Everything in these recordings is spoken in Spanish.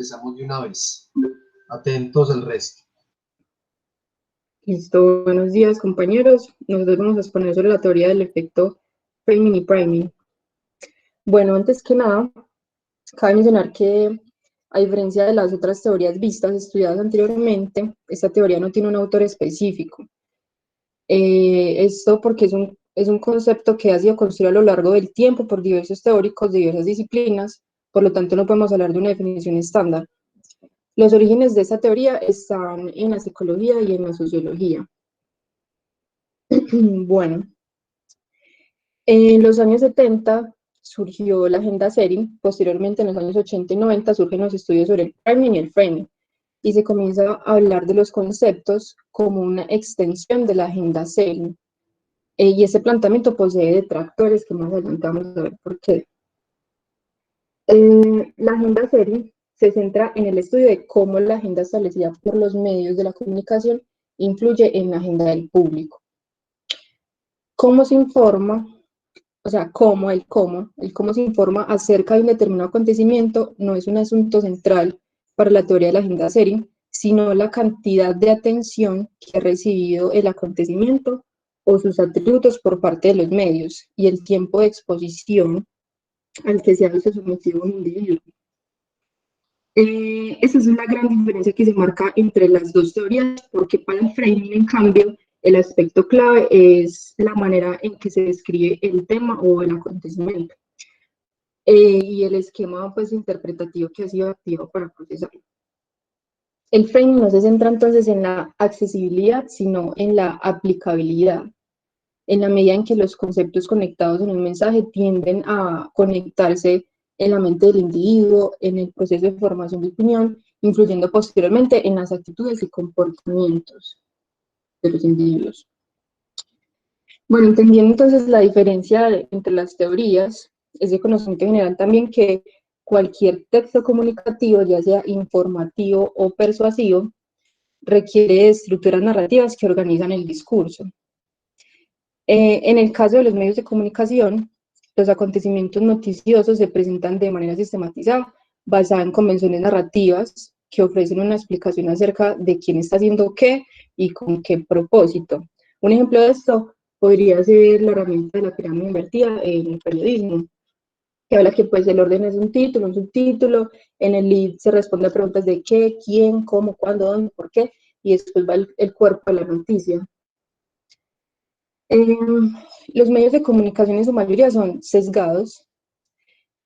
empezamos de una vez. Atentos al resto. Listo, buenos días compañeros. Nosotros vamos a exponer sobre la teoría del efecto framing y priming. Bueno, antes que nada, cabe mencionar que a diferencia de las otras teorías vistas, estudiadas anteriormente, esta teoría no tiene un autor específico. Esto porque es un concepto que ha sido construido a lo largo del tiempo por diversos teóricos de diversas disciplinas, por lo tanto no podemos hablar de una definición estándar. Los orígenes de esta teoría están en la psicología y en la sociología. Bueno, en los años 70 surgió la agenda SERIN, posteriormente en los años 80 y 90 surgen los estudios sobre el priming y el framing, y se comienza a hablar de los conceptos como una extensión de la agenda SERIN. Y ese planteamiento posee detractores que más adelante vamos a ver por qué. La agenda SERIN se centra en el estudio de cómo la agenda establecida por los medios de la comunicación influye en la agenda del público. ¿Cómo se informa? O sea, el cómo se informa acerca de un determinado acontecimiento no es un asunto central para la teoría de la agenda SERIN, sino la cantidad de atención que ha recibido el acontecimiento o sus atributos por parte de los medios y el tiempo de exposición al que se ha visto sometido un individuo. Esa es una gran diferencia que se marca entre las dos teorías, porque para el framing, en cambio, el aspecto clave es la manera en que se describe el tema o el acontecimiento, y el esquema pues, interpretativo que ha sido activado para procesarlo. El framing no se centra entonces en la accesibilidad, sino en la aplicabilidad, en la medida en que los conceptos conectados en un mensaje tienden a conectarse en la mente del individuo, en el proceso de formación de opinión, influyendo posteriormente en las actitudes y comportamientos de los individuos. Bueno, entendiendo entonces la diferencia entre las teorías, es de conocimiento general también que cualquier texto comunicativo, ya sea informativo o persuasivo, requiere de estructuras narrativas que organizan el discurso. En el caso de los medios de comunicación, los acontecimientos noticiosos se presentan de manera sistematizada, basada en convenciones narrativas que ofrecen una explicación acerca de quién está haciendo qué y con qué propósito. Un ejemplo de esto podría ser la herramienta de la pirámide invertida en el periodismo, que habla que pues el orden es un título, un subtítulo, en el lead se responde a preguntas de qué, quién, cómo, cuándo, dónde, por qué, y después va el cuerpo de la noticia. Los medios de comunicación en su mayoría son sesgados,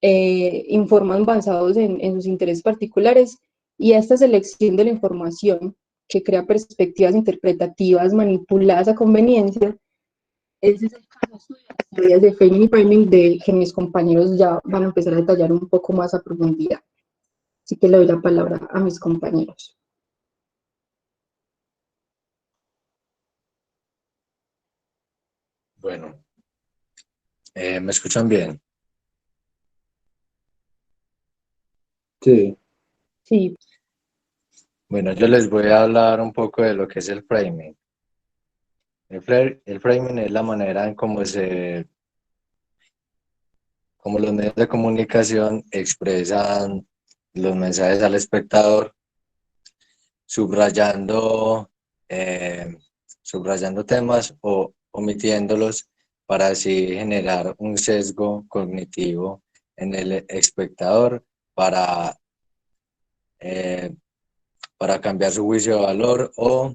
informan basados en sus intereses particulares, y esta selección de la información que crea perspectivas interpretativas manipuladas a conveniencia. Ese es el caso de las teorías de framing y priming que mis compañeros ya van a empezar a detallar un poco más a profundidad. Así que le doy la palabra a mis compañeros. Bueno, ¿me escuchan bien? Sí. Sí. Bueno, yo les voy a hablar un poco de lo que es el framing. El framing es la manera en cómo los medios de comunicación expresan los mensajes al espectador, subrayando temas o omitiéndolos para así generar un sesgo cognitivo en el espectador para cambiar su juicio de valor o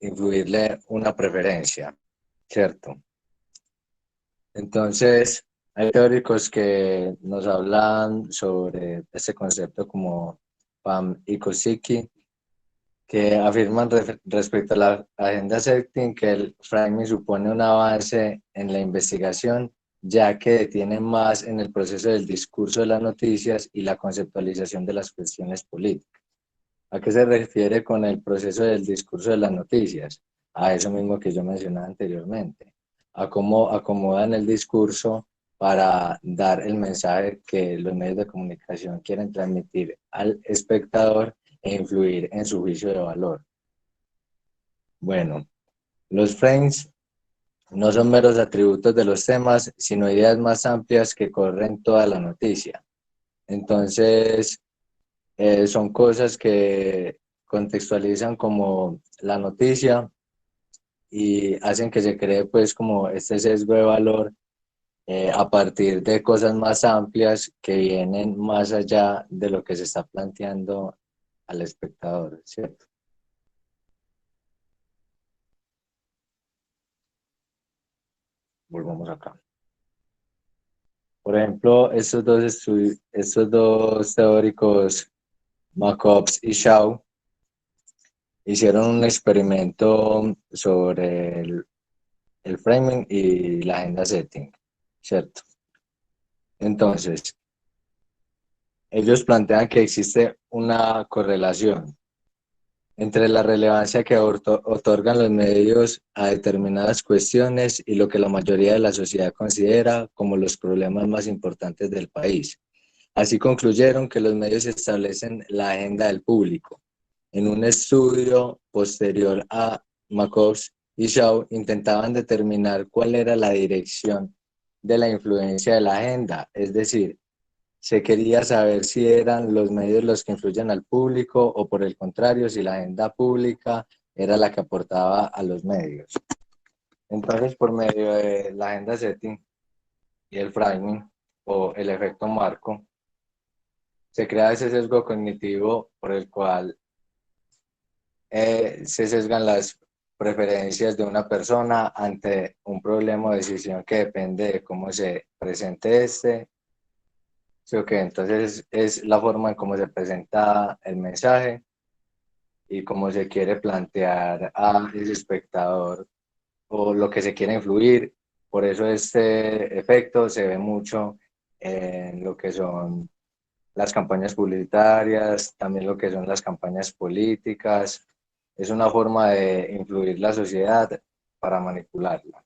influirle una preferencia, ¿cierto? Entonces, hay teóricos que nos hablan sobre este concepto como Pam y Kosicki, que afirman respecto a la agenda setting que el framing supone un avance en la investigación, ya que detiene más en el proceso del discurso de las noticias y la conceptualización de las cuestiones políticas. ¿A qué se refiere con el proceso del discurso de las noticias? A eso mismo que yo mencionaba anteriormente, a cómo acomodan el discurso para dar el mensaje que los medios de comunicación quieren transmitir al espectador e influir en su juicio de valor. Bueno, los frames no son meros atributos de los temas, sino ideas más amplias que corren toda la noticia. Entonces, son cosas que contextualizan como la noticia y hacen que se cree pues como este sesgo de valor a partir de cosas más amplias que vienen más allá de lo que se está planteando al espectador, ¿cierto? Volvamos acá. Por ejemplo, estos dos teóricos, Jacobs y Shaw, hicieron un experimento sobre el framing y la agenda setting, ¿cierto? Entonces, ellos plantean que existe una correlación entre la relevancia que otorgan los medios a determinadas cuestiones y lo que la mayoría de la sociedad considera como los problemas más importantes del país. Así concluyeron que los medios establecen la agenda del público. En un estudio posterior a Jacobs y Shaw intentaban determinar cuál era la dirección de la influencia de la agenda, es decir, se quería saber si eran los medios los que influyen al público o por el contrario, si la agenda pública era la que aportaba a los medios. Entonces, por medio de la agenda setting y el framing o el efecto marco, se crea ese sesgo cognitivo por el cual se sesgan las preferencias de una persona ante un problema o decisión que depende de cómo se presente este. Sí, ok, entonces es la forma en cómo se presenta el mensaje y cómo se quiere plantear a ese espectador o lo que se quiere influir. Por eso este efecto se ve mucho en lo que son las campañas publicitarias, también lo que son las campañas políticas. Es una forma de influir la sociedad para manipularla.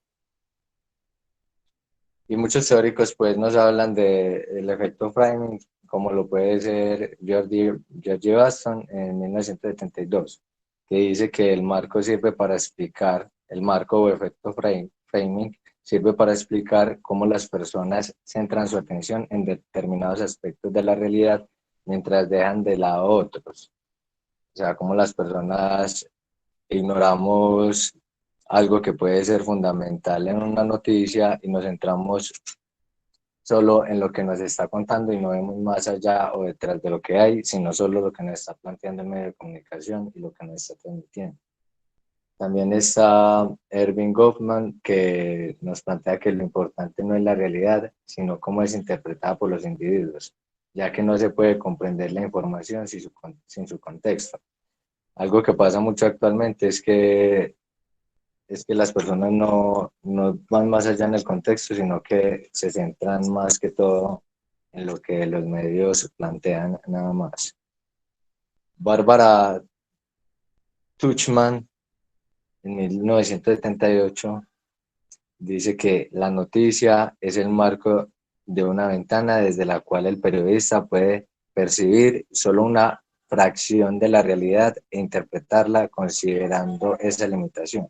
Y muchos teóricos pues nos hablan del efecto framing, como lo puede ser George Baston en 1972, que dice que el marco sirve para explicar, el marco o efecto framing sirve para explicar cómo las personas centran su atención en determinados aspectos de la realidad mientras dejan de lado otros. O sea, cómo las personas ignoramos algo que puede ser fundamental en una noticia y nos centramos solo en lo que nos está contando y no vemos más allá o detrás de lo que hay, sino solo lo que nos está planteando el medio de comunicación y lo que nos está transmitiendo. También está Erving Goffman, que nos plantea que lo importante no es la realidad, sino cómo es interpretada por los individuos, ya que no se puede comprender la información sin su contexto. Algo que pasa mucho actualmente es que las personas no van más allá en el contexto, sino que se centran más que todo en lo que los medios plantean nada más. Bárbara Tuchman, en 1978, dice que la noticia es el marco de una ventana desde la cual el periodista puede percibir solo una fracción de la realidad e interpretarla considerando esa limitación.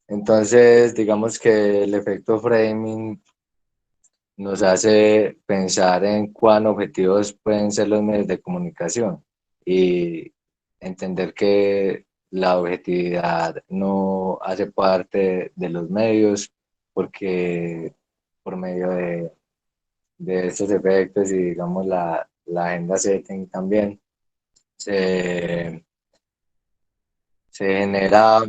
Entonces, digamos que el efecto framing nos hace pensar en cuán objetivos pueden ser los medios de comunicación y entender que la objetividad no hace parte de los medios porque por medio de estos efectos y digamos la agenda setting también se genera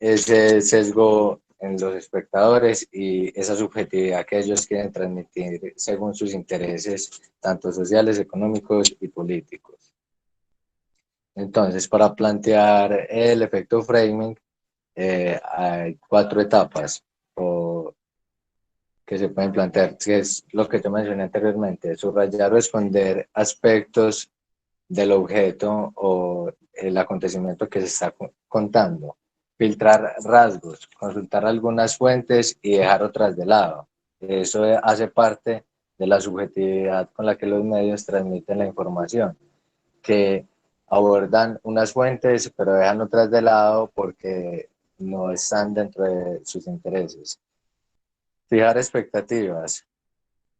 ese sesgo en los espectadores y esa subjetividad que ellos quieren transmitir según sus intereses, tanto sociales, económicos y políticos. Entonces, para plantear el efecto framing, hay 4 etapas que se pueden plantear, que es lo que yo mencioné anteriormente: subrayar o esconder aspectos del objeto o el acontecimiento que se está contando, filtrar rasgos, consultar algunas fuentes y dejar otras de lado. Eso hace parte de la subjetividad con la que los medios transmiten la información, que abordan unas fuentes pero dejan otras de lado porque no están dentro de sus intereses. Fijar expectativas.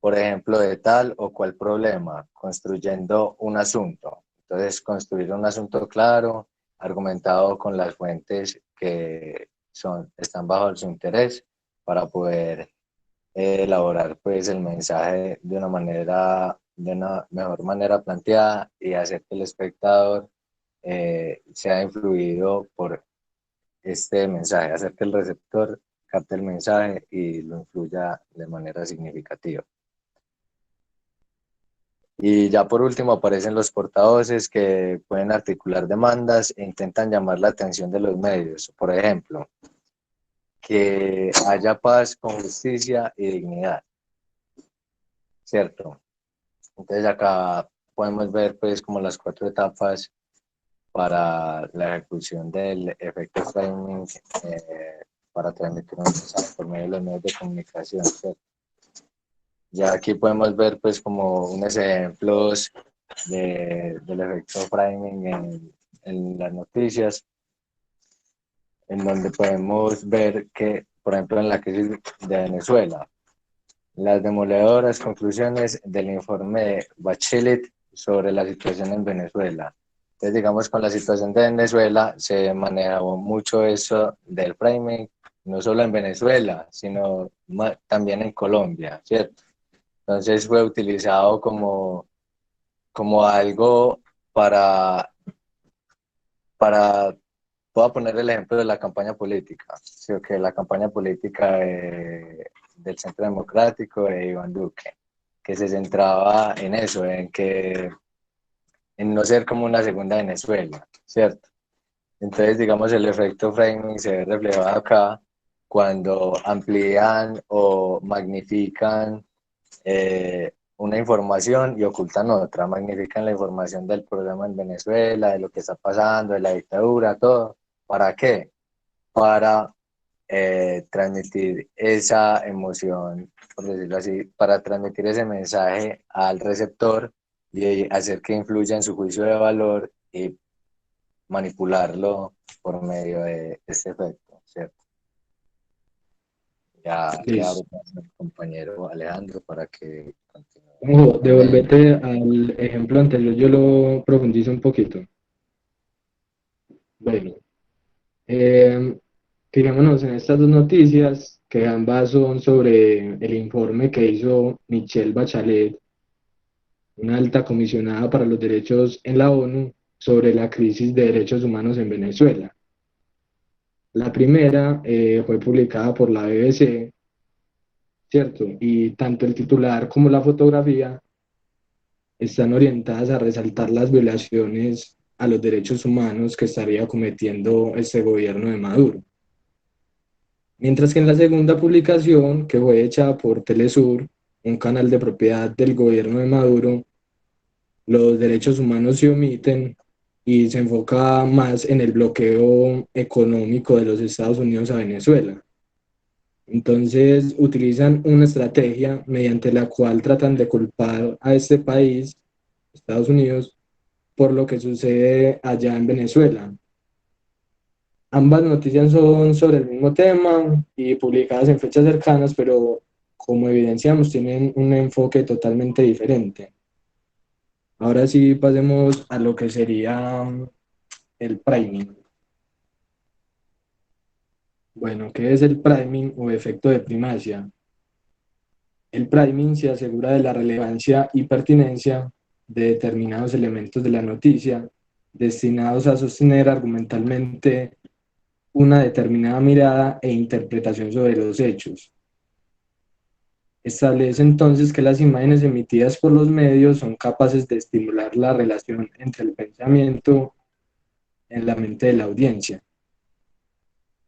por ejemplo, de tal o cual problema, construyendo un asunto. Entonces, construir un asunto claro, argumentado con las fuentes que están bajo su interés para poder elaborar pues el mensaje de una mejor manera planteada y hacer que el espectador sea influido por este mensaje, hacer que el receptor capte el mensaje y lo influya de manera significativa. Y ya por último aparecen los portavoces que pueden articular demandas e intentan llamar la atención de los medios. Por ejemplo, que haya paz con justicia y dignidad, ¿cierto? Entonces acá podemos ver pues como las 4 etapas para la ejecución del efecto framing para transmitir un mensaje por medio de los medios de comunicación, ¿cierto? Ya aquí podemos ver pues como unos ejemplos del efecto framing en las noticias, en donde podemos ver que, por ejemplo, en la crisis de Venezuela, las demoledoras conclusiones del informe de Bachelet sobre la situación en Venezuela. Entonces, digamos, con la situación de Venezuela se manejó mucho eso del framing, no solo en Venezuela, sino también en Colombia, ¿cierto? Entonces fue utilizado como algo para, voy a poner el ejemplo de la campaña política, ¿sí? Que la campaña política del Centro Democrático de Iván Duque, que se centraba en eso, en no ser como una segunda Venezuela, ¿cierto? Entonces, digamos, el efecto framing se ve reflejado acá cuando amplían o magnifican una información y ocultan otra, magnifican la información del problema en Venezuela, de lo que está pasando, de la dictadura, todo. ¿Para qué? Para transmitir esa emoción, por decirlo así, para transmitir ese mensaje al receptor y hacer que influya en su juicio de valor y manipularlo por medio de este efecto, ¿cierto? Ya le abro Listo. paso al compañero Alejandro para que continúe. Ojo, devolvete al ejemplo anterior, yo lo profundizo un poquito. Bueno, eh, fijémonos en estas dos noticias, que ambas son sobre el informe que hizo Michelle Bachelet, una alta comisionada para los derechos en la ONU, sobre la crisis de derechos humanos en Venezuela. La primera fue publicada por la BBC, ¿cierto? Y tanto el titular como la fotografía están orientadas a resaltar las violaciones a los derechos humanos que estaría cometiendo este gobierno de Maduro. Mientras que en la segunda publicación, que fue hecha por Telesur, un canal de propiedad del gobierno de Maduro, los derechos humanos se omiten y se enfoca más en el bloqueo económico de los Estados Unidos a Venezuela. Entonces utilizan una estrategia mediante la cual tratan de culpar a este país, Estados Unidos, por lo que sucede allá en Venezuela. Ambas noticias son sobre el mismo tema y publicadas en fechas cercanas, pero como evidenciamos, tienen un enfoque totalmente diferente. Ahora sí, pasemos a lo que sería el priming. Bueno, ¿qué es el priming o efecto de primacia? El priming se asegura de la relevancia y pertinencia de determinados elementos de la noticia destinados a sostener argumentalmente una determinada mirada e interpretación sobre los hechos. Establece entonces que las imágenes emitidas por los medios son capaces de estimular la relación entre el pensamiento en la mente de la audiencia.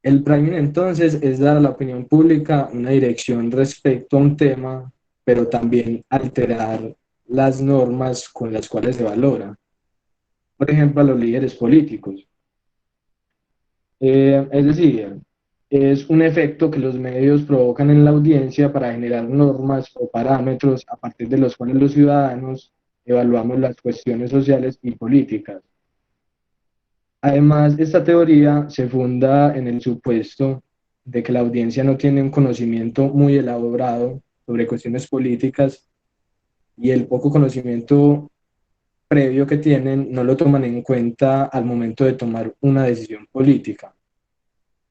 El priming entonces es dar a la opinión pública una dirección respecto a un tema, pero también alterar las normas con las cuales se valora. Por ejemplo, a los líderes políticos. Es decir, es un efecto que los medios provocan en la audiencia para generar normas o parámetros a partir de los cuales los ciudadanos evaluamos las cuestiones sociales y políticas. Además, esta teoría se funda en el supuesto de que la audiencia no tiene un conocimiento muy elaborado sobre cuestiones políticas y el poco conocimiento previo que tienen no lo toman en cuenta al momento de tomar una decisión política.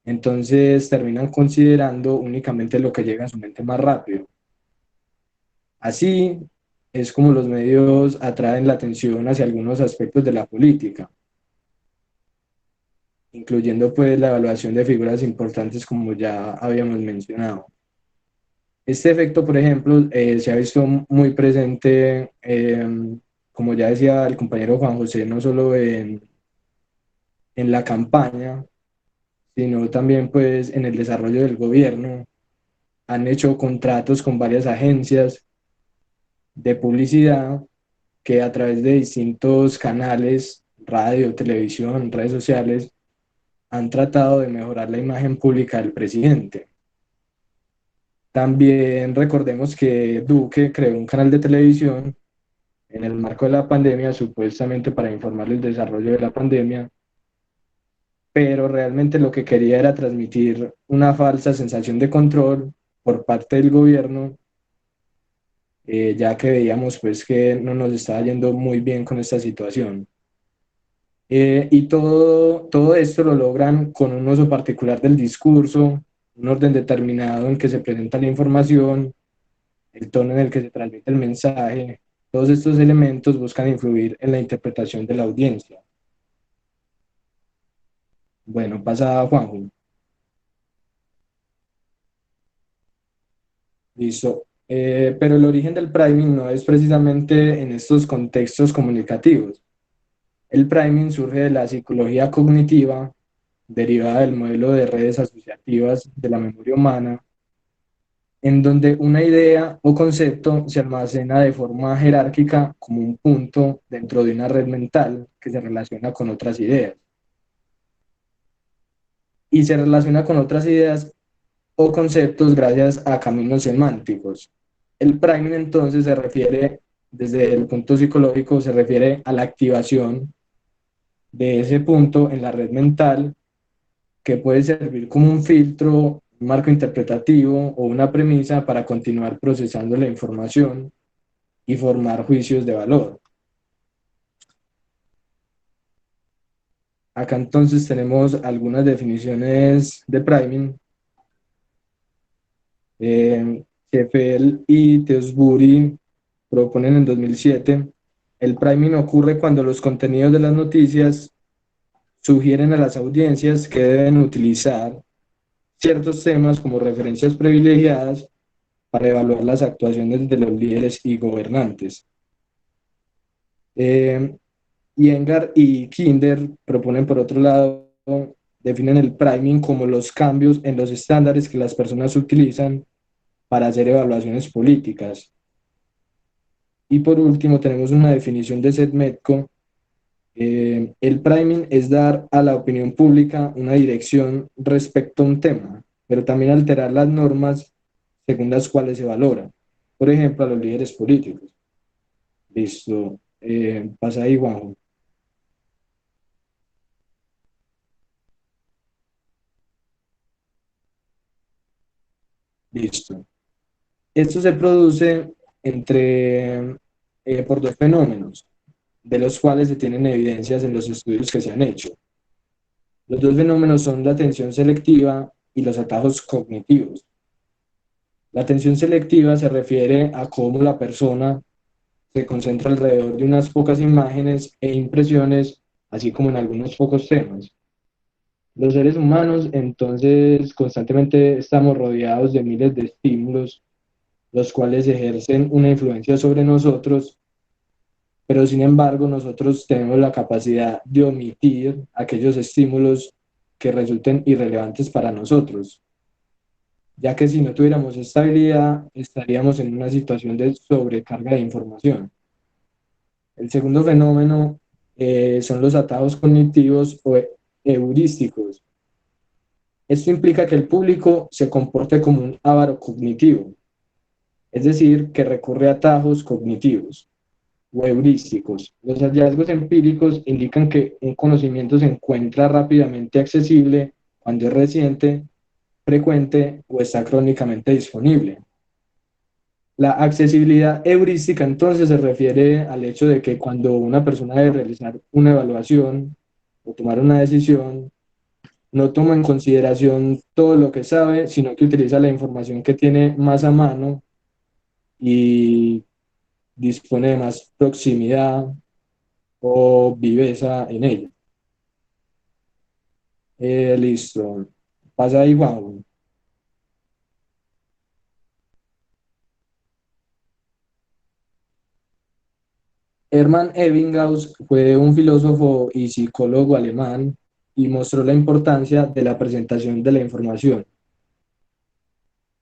Entonces terminan considerando únicamente lo que llega a su mente más rápido. Así es como los medios atraen la atención hacia algunos aspectos de la política, incluyendo pues la evaluación de figuras importantes como ya habíamos mencionado. Este efecto, por ejemplo, se ha visto muy presente, como ya decía el compañero Juan José, no solo en la campaña, sino también pues en el desarrollo del gobierno. Han hecho contratos con varias agencias de publicidad que a través de distintos canales, radio, televisión, redes sociales, han tratado de mejorar la imagen pública del presidente. También recordemos que Duque creó un canal de televisión en el marco de la pandemia, supuestamente para informar el desarrollo de la pandemia, pero realmente lo que quería era transmitir una falsa sensación de control por parte del gobierno, ya que veíamos pues que no nos estaba yendo muy bien con esta situación. Y todo esto lo logran con un uso particular del discurso, un orden determinado en que se presenta la información, el tono en el que se transmite el mensaje. Todos estos elementos buscan influir en la interpretación de la audiencia. Bueno, pasa Juanjo. Listo. Pero el origen del priming no es precisamente en estos contextos comunicativos. El priming surge de la psicología cognitiva, derivada del modelo de redes asociativas de la memoria humana, en donde una idea o concepto se almacena de forma jerárquica como un punto dentro de una red mental que se relaciona con otras ideas. Y se relaciona con otras ideas o conceptos gracias a caminos semánticos. El priming entonces se refiere, desde el punto psicológico, se refiere a la activación de ese punto en la red mental, que puede servir como un filtro, un marco interpretativo o una premisa para continuar procesando la información y formar juicios de valor. Acá entonces tenemos algunas definiciones de priming. Sheffield y Tesbury proponen en 2007, el priming ocurre cuando los contenidos de las noticias sugieren a las audiencias que deben utilizar ciertos temas como referencias privilegiadas para evaluar las actuaciones de los líderes y gobernantes. Iyengar y Kinder proponen, por otro lado, definen el priming como los cambios en los estándares que las personas utilizan para hacer evaluaciones políticas. Y por último tenemos una definición de Sedmetco. El priming es dar a la opinión pública una dirección respecto a un tema, pero también alterar las normas según las cuales se valora. Por ejemplo, a los líderes políticos. Listo. Pasa ahí, Juanjo. Listo. Esto se produce por dos fenómenos, de los cuales se tienen evidencias en los estudios que se han hecho. Los dos fenómenos son la atención selectiva y los atajos cognitivos. La atención selectiva se refiere a cómo la persona se concentra alrededor de unas pocas imágenes e impresiones, así como en algunos pocos temas. Los seres humanos, entonces, constantemente estamos rodeados de miles de estímulos, los cuales ejercen una influencia sobre nosotros, pero sin embargo nosotros tenemos la capacidad de omitir aquellos estímulos que resulten irrelevantes para nosotros, ya que si no tuviéramos esta habilidad estaríamos en una situación de sobrecarga de información. El segundo fenómeno son los atajos cognitivos o heurísticos. Esto implica que el público se comporte como un avaro cognitivo, es decir, que recurre a atajos cognitivos o heurísticos. Los hallazgos empíricos indican que un conocimiento se encuentra rápidamente accesible cuando es reciente, frecuente o está crónicamente disponible. La accesibilidad heurística entonces se refiere al hecho de que cuando una persona debe realizar una evaluación o tomar una decisión, no toma en consideración todo lo que sabe, sino que utiliza la información que tiene más a mano y dispone de más proximidad o viveza en ella. Listo. Pasa ahí, Juan. Hermann Ebbinghaus fue un filósofo y psicólogo alemán y mostró la importancia de la presentación de la información.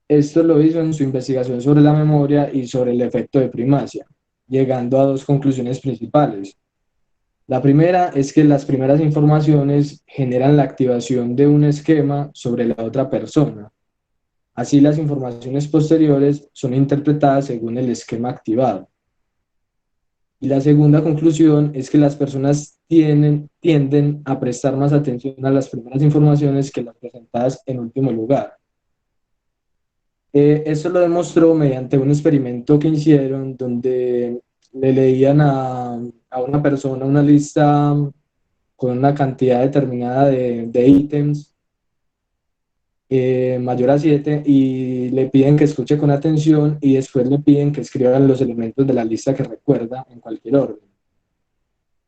Esto lo hizo en su investigación sobre la memoria y sobre el efecto de primacia, llegando a dos conclusiones principales. La primera es que las primeras informaciones generan la activación de un esquema sobre la otra persona. Así las informaciones posteriores son interpretadas según el esquema activado. Y la segunda conclusión es que las personas tienden a prestar más atención a las primeras informaciones que las presentadas en último lugar. Esto lo demostró mediante un experimento que hicieron donde le leían a una persona una lista con una cantidad determinada de ítems mayor a 7 y le piden que escuche con atención y después le piden que escriba los elementos de la lista que recuerda en cualquier orden.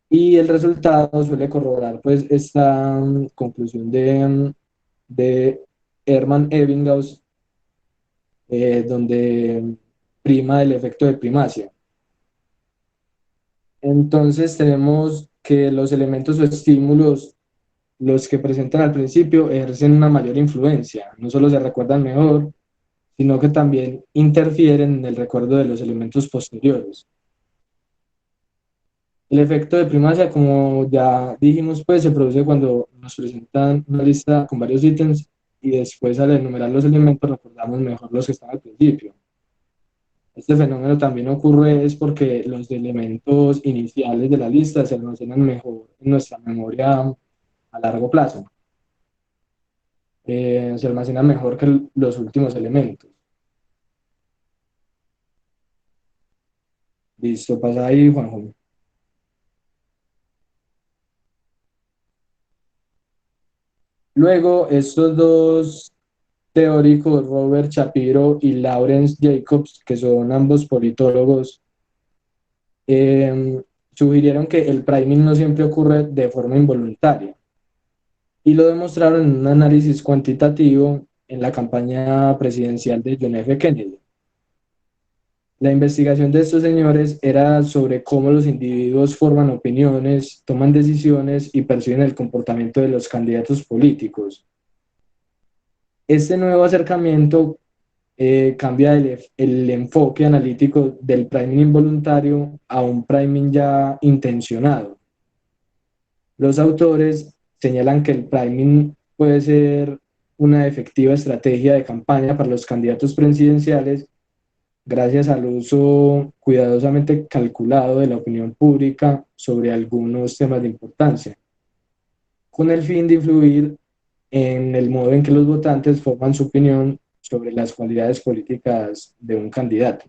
Y el resultado suele corroborar pues esta conclusión de Hermann Ebbinghaus, donde prima el efecto de primacia. Entonces tenemos que los elementos o estímulos, los que presentan al principio, ejercen una mayor influencia. No solo se recuerdan mejor, sino que también interfieren en el recuerdo de los elementos posteriores. El efecto de primacia, como ya dijimos, pues se produce cuando nos presentan una lista con varios ítems y después al enumerar los elementos recordamos mejor los que están al principio. Este fenómeno también ocurre es porque los elementos iniciales de la lista se almacenan mejor en nuestra memoria a largo plazo. Se almacenan mejor que los últimos elementos. Listo, pasa ahí, Juanjo. Luego, estos dos teóricos, Robert Shapiro y Lawrence Jacobs, que son ambos politólogos, sugirieron que el priming no siempre ocurre de forma involuntaria y lo demostraron en un análisis cuantitativo en la campaña presidencial de John F. Kennedy. La investigación de estos señores era sobre cómo los individuos forman opiniones, toman decisiones y perciben el comportamiento de los candidatos políticos. Este nuevo acercamiento cambia el enfoque analítico del priming involuntario a un priming ya intencionado. Los autores señalan que el priming puede ser una efectiva estrategia de campaña para los candidatos presidenciales gracias al uso cuidadosamente calculado de la opinión pública sobre algunos temas de importancia, con el fin de influir en el modo en que los votantes forman su opinión sobre las cualidades políticas de un candidato.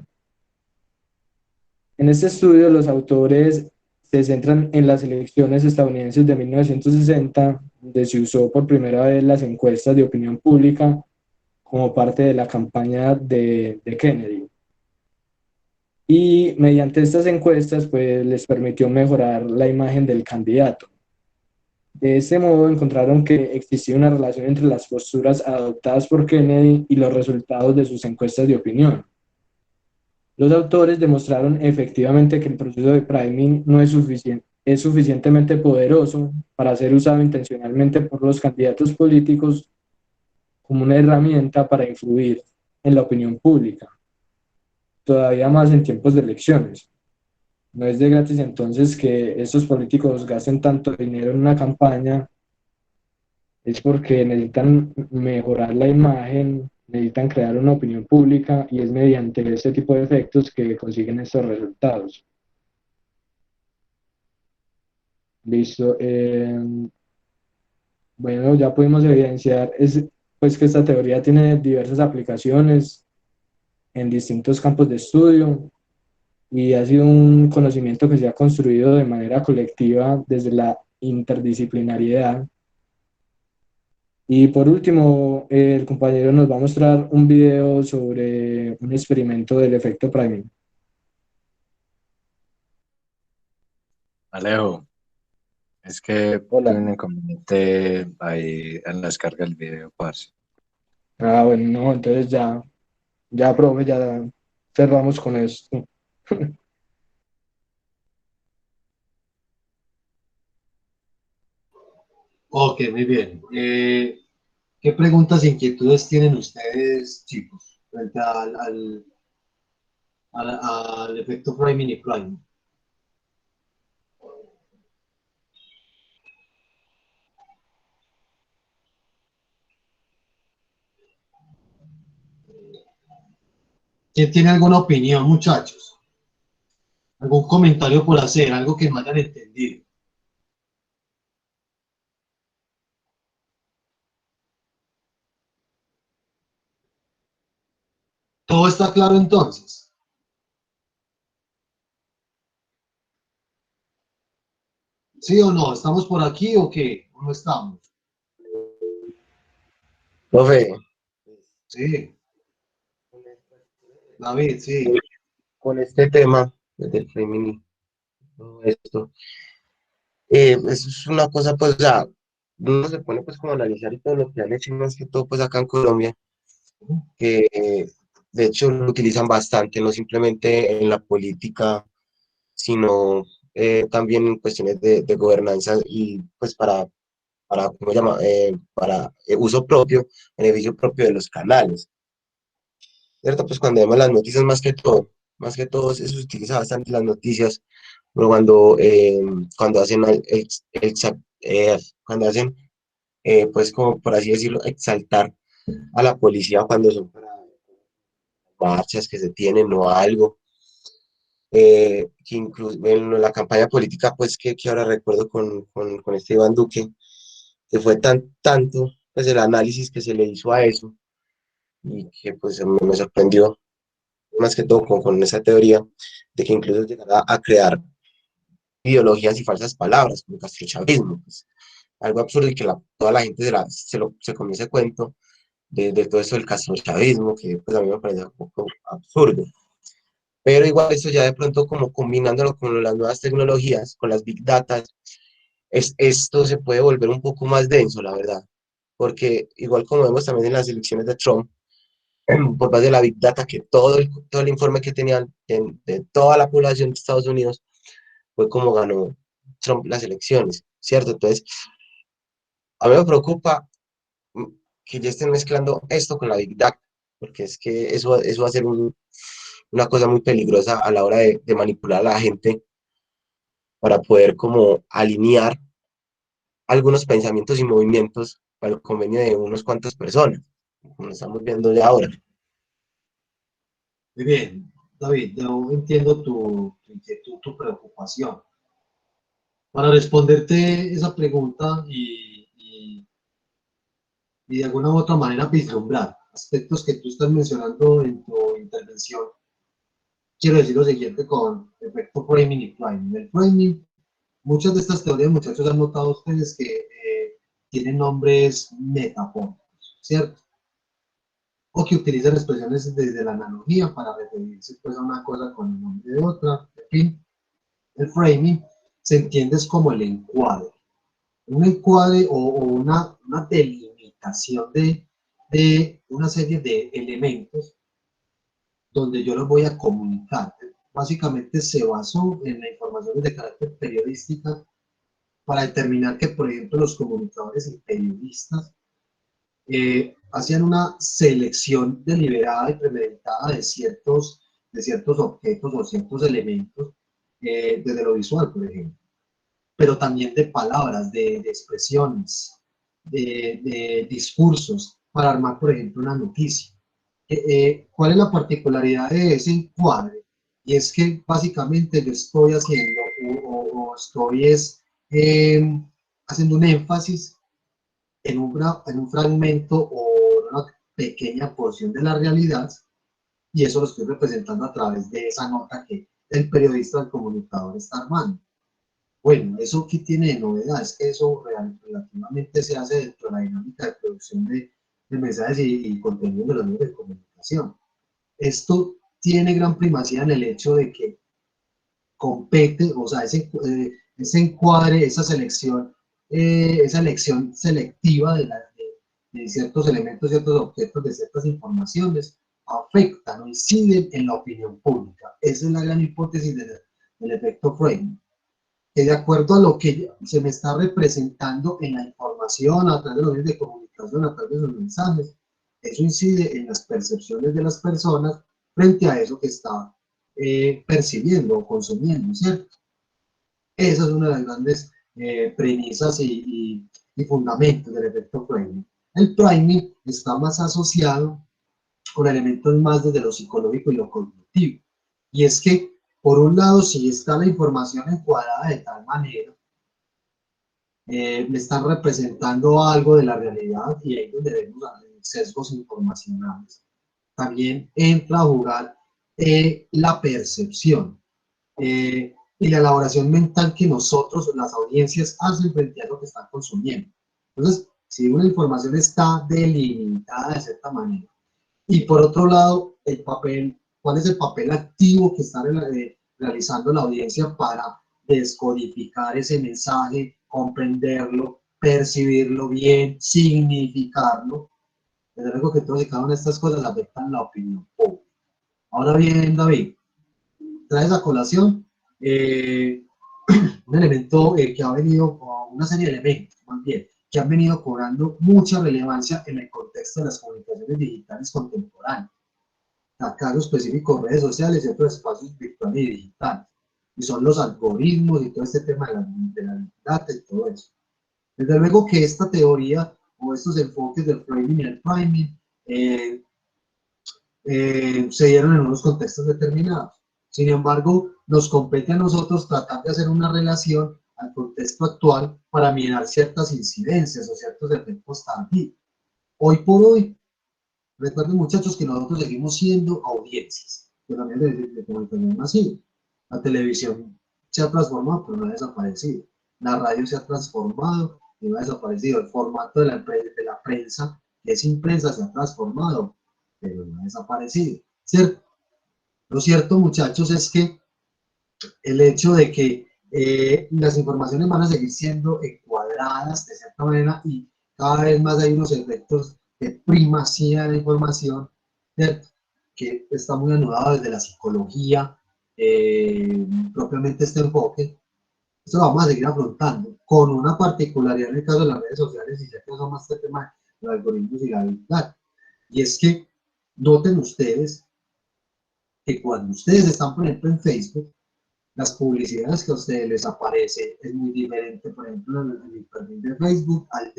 En este estudio, los autores se centran en las elecciones estadounidenses de 1960, donde se usó por primera vez las encuestas de opinión pública como parte de la campaña de Kennedy. Y mediante estas encuestas, pues les permitió mejorar la imagen del candidato. De este modo encontraron que existía una relación entre las posturas adoptadas por Kennedy y los resultados de sus encuestas de opinión. Los autores demostraron efectivamente que el proceso de priming no es suficientemente poderoso para ser usado intencionalmente por los candidatos políticos como una herramienta para influir en la opinión pública, todavía más en tiempos de elecciones. No es de gratis entonces que estos políticos gasten tanto dinero en una campaña, es porque necesitan mejorar la imagen, necesitan crear una opinión pública y es mediante este tipo de efectos que consiguen estos resultados. Listo. Bueno, ya pudimos evidenciar pues, que esta teoría tiene diversas aplicaciones en distintos campos de estudio y ha sido un conocimiento que se ha construido de manera colectiva desde la interdisciplinariedad. Y por último, el compañero nos va a mostrar un video sobre un experimento del efecto priming. Alejo, es que Hola. tuve un inconveniente ahí en la descarga del video, parce. Ah, bueno, no, entonces ya, profe, ya cerramos con esto. Ok, muy bien. ¿Qué preguntas e inquietudes tienen ustedes, chicos, frente al efecto framing y priming? ¿Quién tiene alguna opinión, muchachos? ¿Algún comentario por hacer? ¿Algo que no hayan entendido? ¿Todo está claro entonces? ¿Sí o no? ¿Estamos por aquí o qué? ¿O no estamos? Profe, Sí, David, sí. con este tema del feminismo, todo esto, eso es una cosa, pues, o sea, uno se pone pues como a analizar y todo lo que han hecho, más que todo pues acá en Colombia, que de hecho lo utilizan bastante, no simplemente en la política, sino también en cuestiones de gobernanza y pues ¿cómo se llama? Para uso propio, beneficio propio de los canales. ¿Cierto? Pues cuando vemos las noticias más que todo eso se utiliza bastante las noticias, pero cuando hacen cuando hacen, pues como por así decirlo, exaltar a la policía cuando son para marchas que se tienen o algo, que incluso en la campaña política, pues que ahora recuerdo con este Iván Duque, que fue tanto, pues el análisis que se le hizo a eso, y que pues me sorprendió más que todo con esa teoría de que incluso llegará a crear ideologías y falsas palabras, como castrochavismo, pues, algo absurdo y que toda la gente se comió ese cuento de todo eso del castrochavismo, que pues a mí me parece un poco absurdo. Pero igual eso ya de pronto como combinándolo con las nuevas tecnologías, con las big data, esto se puede volver un poco más denso, la verdad. Porque igual como vemos también en las elecciones de Trump, por base de la Big Data, que todo el informe que tenían de toda la población de Estados Unidos fue como ganó Trump las elecciones, ¿cierto? Entonces, a mí me preocupa mm, que ya estén mezclando esto con la Big Data, porque es que eso va a ser una cosa muy peligrosa a la hora de manipular a la gente para poder como alinear algunos pensamientos y movimientos para el convenio de unas cuantas personas, como lo estamos viendo ya ahora. Muy bien, David, yo entiendo tu inquietud, tu preocupación. Para responderte esa pregunta y de alguna u otra manera vislumbrar aspectos que tú estás mencionando en tu intervención, quiero decir lo siguiente con efecto framing y priming. El framing, muchas de estas teorías, muchachos, han notado ustedes que tienen nombres metafóricos, ¿cierto? O que utilizan expresiones desde la analogía para referirse pues, a una cosa con el nombre de otra, en fin. El framing se entiende como el encuadre. Un encuadre o una delimitación de una serie de elementos donde yo los voy a comunicar. Básicamente se basó en la información de carácter periodística para determinar que, por ejemplo, los comunicadores y periodistas hacían una selección deliberada y premeditada de ciertos objetos o ciertos elementos desde lo visual, por ejemplo, pero también de palabras, de expresiones, de discursos para armar, por ejemplo, una noticia. ¿Cuál es la particularidad de ese encuadre? Y es que básicamente yo estoy haciendo o estoy haciendo un énfasis en un fragmento o una pequeña porción de la realidad y eso lo estoy representando a través de esa nota que el periodista, el comunicador está armando. Bueno, ¿eso qué tiene de novedad? Es que eso relativamente se hace dentro de la dinámica de producción de mensajes y contenidos de los medios de comunicación. Esto tiene gran primacía en el hecho de que compete, o sea, ese encuadre, esa elección selectiva de ciertos elementos, ciertos objetos, de ciertas informaciones, afectan o inciden en la opinión pública. Esa es la gran hipótesis del efecto framing, que de acuerdo a lo que se me está representando en la información, a través de los medios de comunicación, a través de los mensajes, eso incide en las percepciones de las personas frente a eso que está percibiendo o consumiendo, ¿cierto? Esa es una de las grandes premisas y fundamentos del efecto framing. El priming está más asociado con elementos más desde lo psicológico y lo cognitivo. Y es que, por un lado, si está la información encuadrada de tal manera, me están representando algo de la realidad y ahí donde vemos sesgos informacionales. También entra a jugar la percepción y la elaboración mental que nosotros, las audiencias, hacen frente a lo que están consumiendo. Entonces, si una información está delimitada de cierta manera, y por otro lado, el papel, ¿cuál es el papel activo que está realizando la audiencia para descodificar ese mensaje, comprenderlo, percibirlo bien, significarlo? Desde luego que todas y cada una de estas cosas afectan la opinión pública. Ahora bien, David, traes a colación un elemento que ha venido, una serie de elementos, más bien, que han venido cobrando mucha relevancia en el contexto de las comunicaciones digitales contemporáneas. Caso específico, redes sociales y otros espacios virtuales y digitales. Y son los algoritmos y todo este tema de la data y todo eso. Desde luego que esta teoría o estos enfoques del framing y el priming se dieron en unos contextos determinados. Sin embargo, nos compete a nosotros tratar de hacer una relación al contexto actual para mirar ciertas incidencias o ciertos efectos tardíos. Hoy por hoy, recuerden muchachos que nosotros seguimos siendo audiencias de la de comunicación masiva. La televisión se ha transformado, pero no ha desaparecido. La radio se ha transformado y no ha desaparecido. El formato de la prensa, que es imprensa, se ha transformado, pero no ha desaparecido, ¿cierto? Lo cierto, muchachos, es que el hecho de que las informaciones van a seguir siendo encuadradas de cierta manera y cada vez más hay unos efectos de primacía de la información, ¿cierto? Que está muy anudado desde la psicología, propiamente este enfoque. Esto lo vamos a seguir afrontando con una particularidad en el caso de las redes sociales y ya que usamos este tema de los algoritmos y la habilidad. Y es que noten ustedes que cuando ustedes están, por ejemplo, en Facebook, las publicidades que a ustedes les aparece es muy diferente, por ejemplo, en el perfil de Facebook al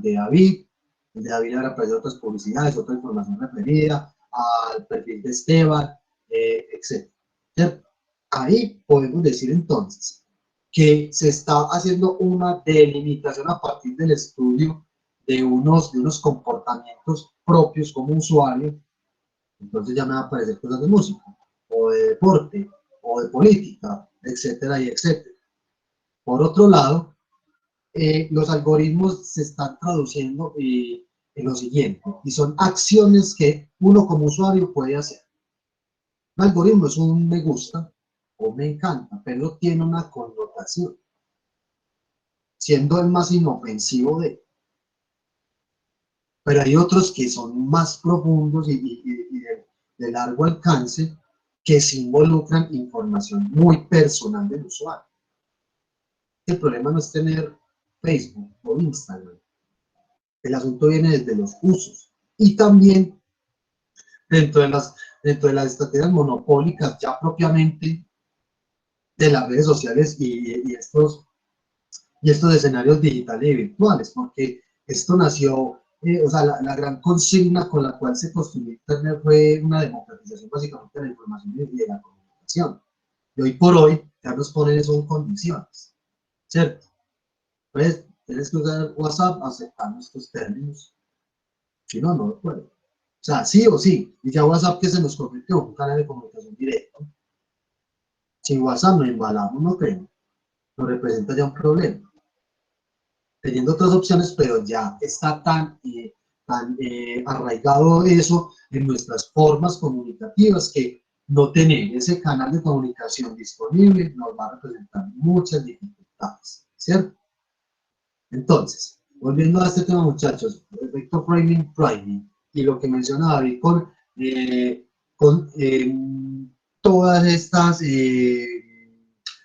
de David. El de David le aparecen otras publicidades, otra información referida, al perfil de Esteban, etc. ¿Cierto? Ahí podemos decir entonces que se está haciendo una delimitación a partir del estudio de unos comportamientos propios como usuario. Entonces ya me van a aparecer cosas de música, o de deporte, o de política, etcétera y etcétera. Por otro lado, los algoritmos se están traduciendo en lo siguiente, y son acciones que uno como usuario puede hacer. Un algoritmo es un me gusta o me encanta, pero tiene una connotación, siendo el más inofensivo pero hay otros que son más profundos y de largo alcance, que se involucran información muy personal del usuario. El problema no es tener Facebook o Instagram. El asunto viene desde los usos. Y también dentro de las estrategias monopólicas ya propiamente de las redes sociales y estos escenarios digitales y virtuales, porque esto nació, o sea, la gran consigna con la cual se construyó Internet fue una democratización básicamente de la información y de la comunicación. Y hoy por hoy ya nos ponen eso en condiciones, ¿cierto? Pues tienes que usar WhatsApp aceptando estos términos, si no, no lo puedo, sea, sí o sí. Y ya WhatsApp que se nos convirtió en un canal de comunicación directo. Si WhatsApp nos embalamos, no creo, nos representa ya un problema. Teniendo otras opciones, pero ya está tan arraigado eso en nuestras formas comunicativas que no tener ese canal de comunicación disponible nos va a representar muchas dificultades, ¿cierto? Entonces, volviendo a este tema, muchachos, efecto framing, priming, y lo que menciona David con todas estas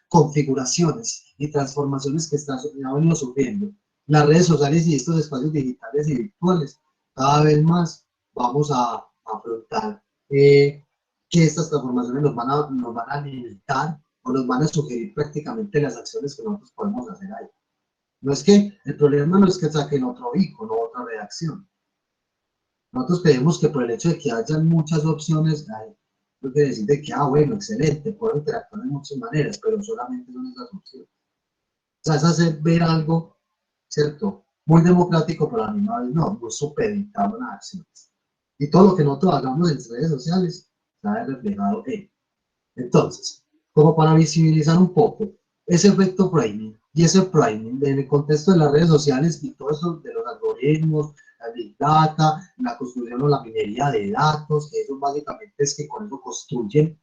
configuraciones y transformaciones que han venido sufriendo las redes sociales y estos espacios digitales y virtuales, cada vez más vamos a afrontar que estas transformaciones nos van a limitar o nos van a sugerir prácticamente las acciones que nosotros podemos hacer ahí. No es que, el problema no es que saquen otro icono o otra redacción. Nosotros creemos que por el hecho de que hayan muchas opciones, no quiere decir de que, bueno, excelente, puedo interactuar de muchas maneras, pero solamente son esas opciones. O sea, es hacer ver algo, ¿cierto? Muy democrático, pero a la misma vez no, muy supeditado a las acciones. Y todo lo que nosotros hagamos en redes sociales está reflejado en. Entonces, como para visibilizar un poco ese efecto framing y ese priming en el contexto de las redes sociales y todo eso de los algoritmos, la big data, la construcción o la minería de datos, que eso básicamente es que con eso construyen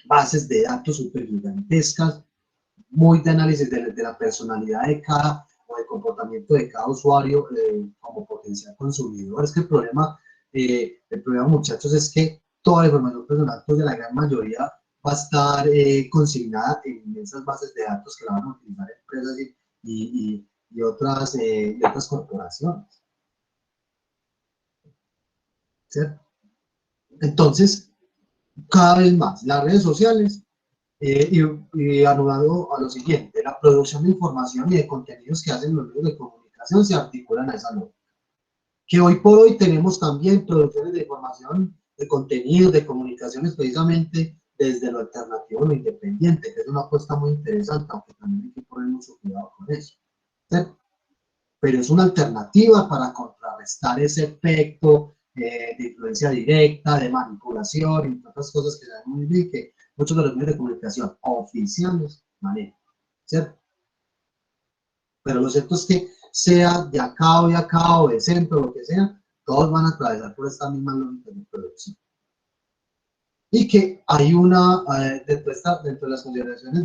bases de datos súper gigantescas, muy de análisis de la personalidad de cada o el comportamiento de cada usuario como potencial consumidor. Es que el problema, muchachos, es que toda la información personal, pues de la gran mayoría, va a estar consignada en esas bases de datos que la van a utilizar empresas y otras corporaciones. ¿Cierto? Entonces, cada vez más, las redes sociales y anudado a lo siguiente, la producción de información y de contenidos que hacen los medios de comunicación se articulan a esa lógica. Que hoy por hoy tenemos también producciones de información, de contenidos, de comunicaciones precisamente desde lo alternativo, lo independiente, que es una apuesta muy interesante, aunque también hay que poner mucho cuidado con eso. ¿Cierto? Pero es una alternativa para contrarrestar ese efecto de influencia directa, de manipulación y otras cosas que saben muy bien que muchos de los medios de comunicación oficiales manejan, ¿cierto? Pero lo cierto es que sea de acá o de acá o de centro, lo que sea, todos van a atravesar por esta misma lógica de producción. Y que hay dentro de las consideraciones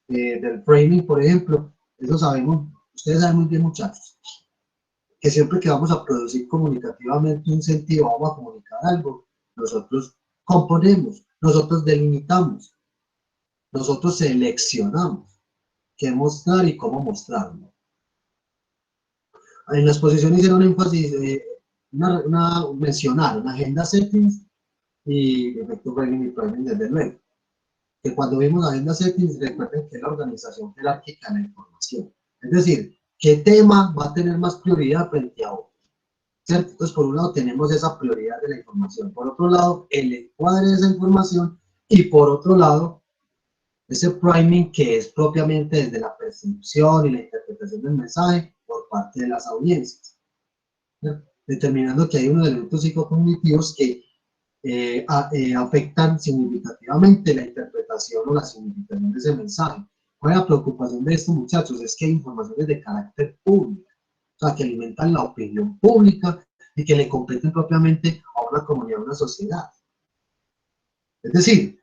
del framing, por ejemplo, eso sabemos, ustedes saben muy bien, muchachos, que siempre que vamos a producir comunicativamente un sentido, vamos a comunicar algo, nosotros componemos, nosotros delimitamos, nosotros seleccionamos qué mostrar y cómo mostrarlo. En la exposición hicieron énfasis, mencionaron agenda settings y efecto framing y priming desde luego. Que cuando vimos agenda settings, recuerden que es la organización jerárquica de la información. Es decir, qué tema va a tener más prioridad frente a otro. ¿Cierto? Entonces, por un lado tenemos esa prioridad de la información, por otro lado el encuadre de esa información y por otro lado ese priming que es propiamente desde la percepción y la interpretación del mensaje por parte de las audiencias, ¿cierto? Determinando que hay unos elementos psicocognitivos que afectan significativamente la interpretación o la significación de ese mensaje. ¿Cuál es la preocupación de estos muchachos? Es que hay informaciones de carácter público, o sea, que alimentan la opinión pública y que le competen propiamente a una comunidad, a una sociedad. Es decir,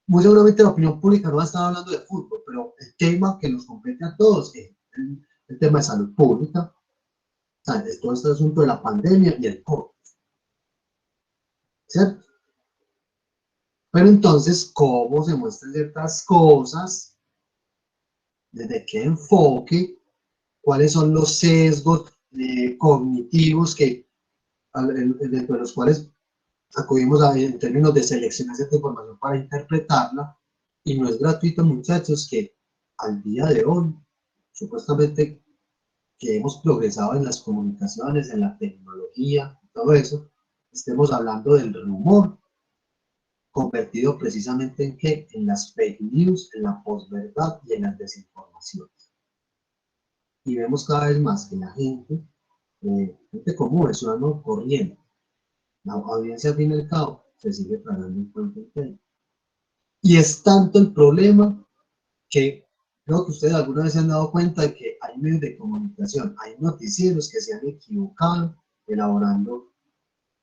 muy seguramente la opinión pública no va a estar hablando de fútbol, pero el tema que nos compete a todos es el tema de salud pública, o sea, es todo este asunto de la pandemia y el COVID, ¿cierto? Pero entonces, ¿cómo se muestran ciertas cosas? ¿Desde qué enfoque? ¿Cuáles son los sesgos cognitivos dentro de los cuales acudimos en términos de seleccionar cierta información para interpretarla? Y no es gratuito, muchachos, que al día de hoy, supuestamente que hemos progresado en las comunicaciones, en la tecnología, todo eso, estemos hablando del rumor, convertido precisamente en qué? En las fake news, en la posverdad y en las desinformaciones. Y vemos cada vez más que la gente común, el ciudadano corriente, La audiencia, al fin y al cabo, se sigue pagando el cuento entero. Y es tanto el problema que creo que ustedes alguna vez se han dado cuenta de que hay medios de comunicación, hay noticieros que se han equivocado elaborando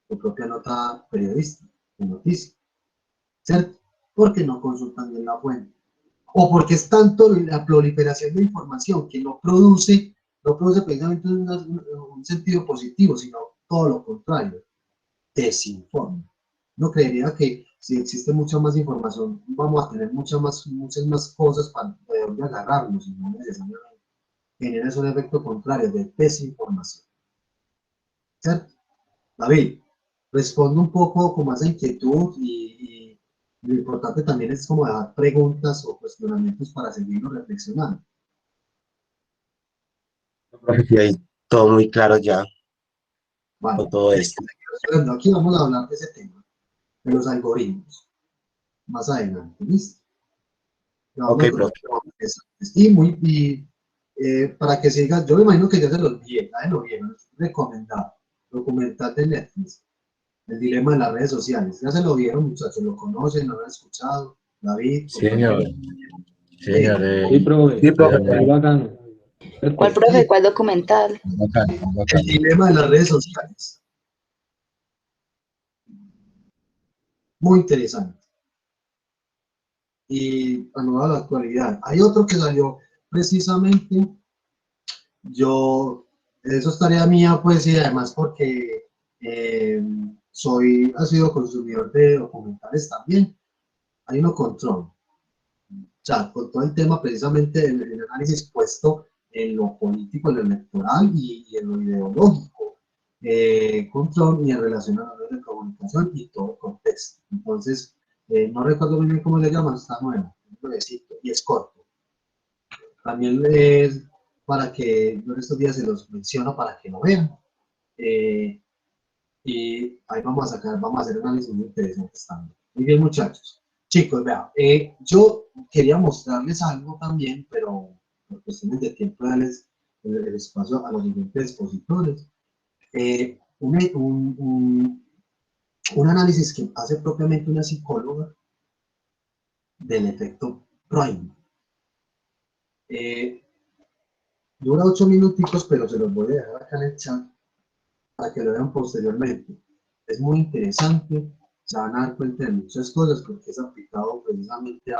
su propia nota periodística de noticia, ¿cierto? Porque no consultan bien la fuente. O porque es tanto la proliferación de información que no produce precisamente un sentido positivo, sino todo lo contrario, desinforma. No creería que si existe mucha más información, vamos a tener muchas más cosas para de donde agarrarnos, y no necesariamente genera un efecto contrario de desinformación. ¿Cierto? David, respondo un poco con más inquietud y lo importante también es como dejar preguntas o cuestionamientos para seguirnos reflexionando. Y ahí todo muy claro ya Vale, con todo esto. aquí vamos a hablar de ese tema, de los algoritmos, más adelante, ¿listo? Ok, profe. Para que sigas, yo me imagino que ya se los vi, lo vieron, es recomendado, documental de Netflix, el dilema de las redes sociales, ya se lo vieron muchachos, lo conocen, lo han escuchado, David, Sí, señor. Sí, señor. Sí, profe, Sí, profe. muy bacano. ¿Cuál, ¿Cierto? profe? ¿Cuál documental? Bacano, el bacano. dilema de las redes sociales, muy interesante, y anudado a la actualidad. Hay otro que salió precisamente, eso es tarea mía, pues, y además porque soy sido consumidor de documentales también. Hay uno control, o sea, con todo el tema precisamente del análisis puesto en lo político, en lo electoral y en lo ideológico. Control y en relación a los medios de comunicación y todo el contexto. Entonces, no recuerdo muy bien cómo le llaman, está nuevo, y es corto. También es para que yo en estos días se los menciono para que lo vean. Eh, y ahí vamos a hacer un análisis muy interesante también. Muy bien, muchachos. Chicos, vean, yo quería mostrarles algo también, pero por cuestiones de tiempo, darles el espacio a los siguientes expositores. Un análisis que hace propiamente una psicóloga del efecto Prime. Dura 8 minuticos, pero se los voy a dejar acá en el chat para que lo vean posteriormente. Es muy interesante, se van a dar cuenta de muchas cosas porque es aplicado precisamente a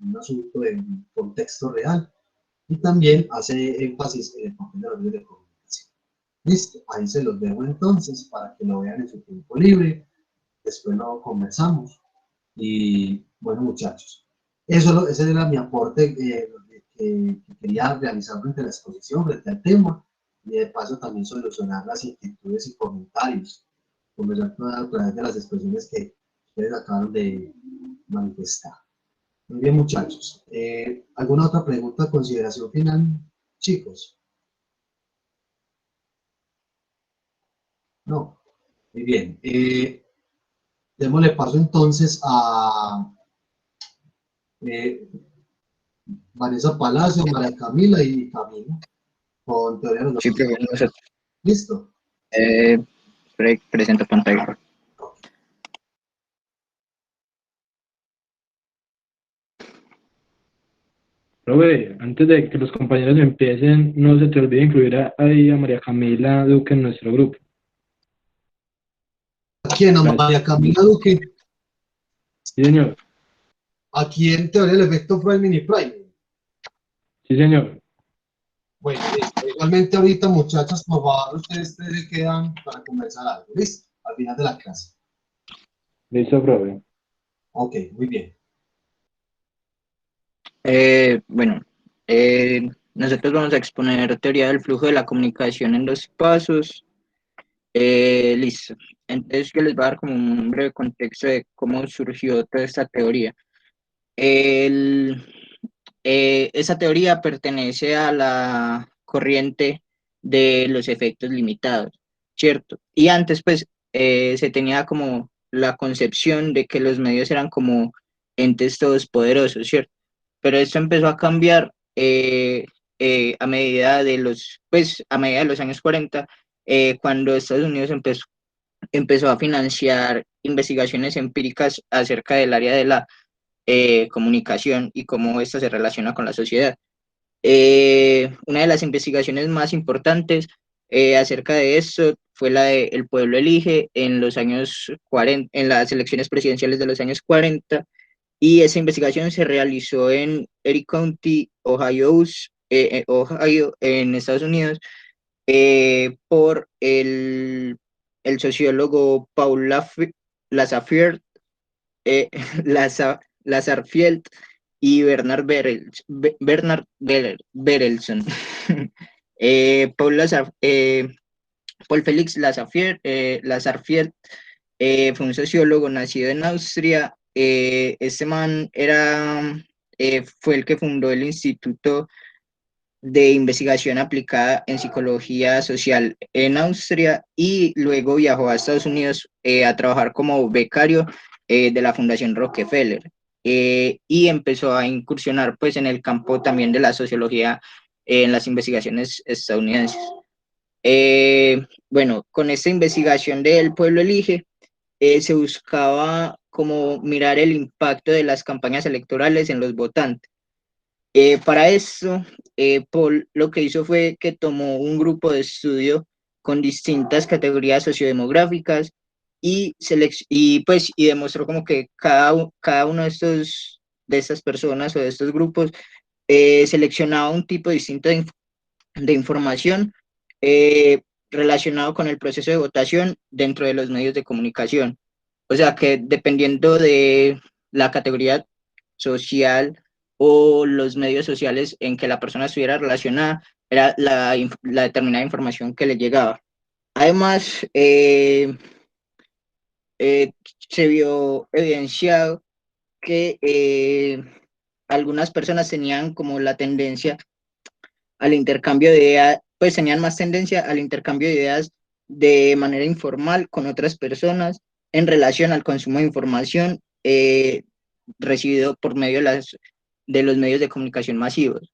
un asunto de contexto real y también hace énfasis en el papel de los medios de comunicación. Listo, ahí se los dejo entonces para que lo vean en su tiempo libre, después lo conversamos y bueno muchachos, ese era mi aporte que quería realizar frente a la exposición, frente al tema y de paso también solucionar las inquietudes y comentarios, conversar a través de las expresiones que ustedes acaban de manifestar. Muy bien muchachos, ¿alguna otra pregunta, consideración final, chicos? No, muy bien. Démosle paso entonces a Vanessa Palacio, María Camila y Camilo, con teoría de los Sí, datos. profe, nosotros. ¿Listo? Presento pantalla. Profe, antes de que los compañeros empiecen, no se te olvide incluir ahí a María Camila Duque en nuestro grupo. ¿A quién? A Gracias. María Camila Duque. Sí, señor. Aquí en teoría del efecto framing y priming. Sí, señor. Bueno, igualmente ahorita muchachos, por favor, ustedes se quedan para conversar algo, ¿listo? Al final de la clase. Listo, profe. Ok, muy bien. Bueno, nosotros vamos a exponer teoría del flujo de la comunicación en 2 pasos. Listo. Entonces yo les voy a dar como un breve contexto de cómo surgió toda esta teoría. El- Esa teoría pertenece a la corriente de los efectos limitados, ¿cierto? Y antes, pues, se tenía como la concepción de que los medios eran como entes todopoderosos, ¿cierto? Pero esto empezó a cambiar a medida de los años 40, cuando Estados Unidos empezó empezó a financiar investigaciones empíricas acerca del área de la comunicación y cómo esta se relaciona con la sociedad. Una de las investigaciones más importantes acerca de esto fue la de El Pueblo Elige en los años 40, en las elecciones presidenciales de los años 40, y esa investigación se realizó en Erie County, Ohio, en Estados Unidos, por el sociólogo Paul Lazafield, Lazarfield y Bernard Berelson. Paul Félix Lazarfield fue un sociólogo nacido en Austria. Este man fue el que fundó el Instituto de Investigación Aplicada en Psicología Social en Austria, y luego viajó a Estados Unidos a trabajar como becario de la Fundación Rockefeller, y empezó a incursionar pues en el campo también de la sociología en las investigaciones estadounidenses. Bueno, con esta investigación de El Pueblo Elige, se buscaba como mirar el impacto de las campañas electorales en los votantes. Para eso, Paul lo que hizo fue que tomó un grupo de estudio con distintas categorías sociodemográficas y demostró como que cada uno de estas personas o de estos grupos seleccionaba un tipo distinto de información eh, relacionado con el proceso de votación dentro de los medios de comunicación. O sea que dependiendo de la categoría social o los medios sociales en que la persona estuviera relacionada, era la determinada información que le llegaba. Además, eh, se vio evidenciado que algunas personas tenían como la tendencia al intercambio de ideas, pues tenían más tendencia al intercambio de ideas de manera informal con otras personas en relación al consumo de información recibido por medio de los medios de comunicación masivos.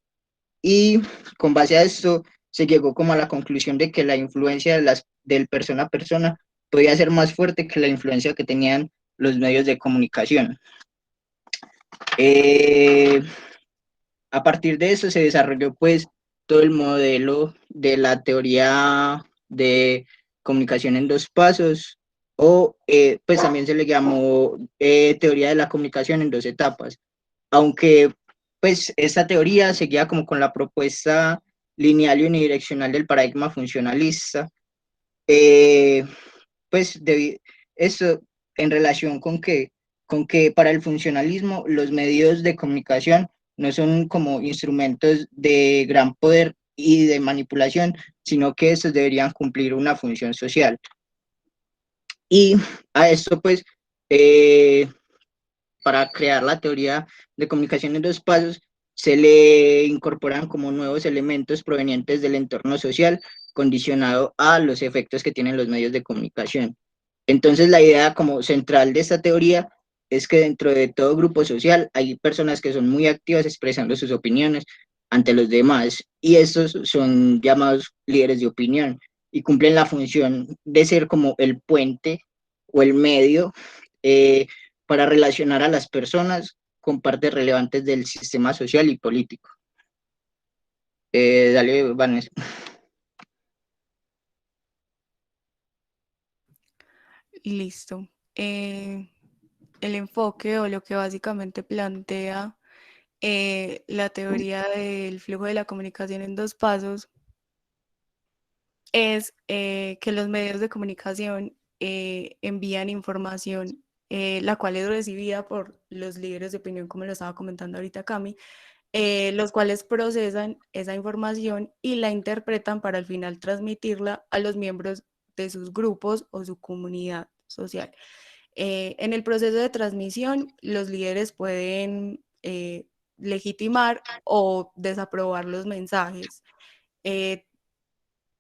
Y con base a esto se llegó como a la conclusión de que la influencia del persona a persona podía ser más fuerte que la influencia que tenían los medios de comunicación. A partir de eso se desarrolló pues todo el modelo de la teoría de comunicación en dos pasos, o pues también se le llamó teoría de la comunicación en dos etapas, aunque pues esta teoría seguía como con la propuesta lineal y unidireccional del paradigma funcionalista. Pues eso en relación con que para el funcionalismo los medios de comunicación no son como instrumentos de gran poder y de manipulación, sino que estos deberían cumplir una función social. Y a esto pues, para crear la teoría de comunicación en dos pasos, se le incorporan como nuevos elementos provenientes del entorno social condicionado a los efectos que tienen los medios de comunicación. Entonces, la idea como central de esta teoría es que dentro de todo grupo social hay personas que son muy activas expresando sus opiniones ante los demás, y estos son llamados líderes de opinión y cumplen la función de ser como el puente o el medio para relacionar a las personas con partes relevantes del sistema social y político. Dale, Vanessa. Listo. El enfoque o lo que básicamente plantea la teoría del flujo de la comunicación en dos pasos es que los medios de comunicación envían información, la cual es recibida por los líderes de opinión, como lo estaba comentando ahorita Cami, los cuales procesan esa información y la interpretan para al final transmitirla a los miembros de sus grupos o su comunidad social. En el proceso de transmisión, los líderes pueden legitimar o desaprobar los mensajes,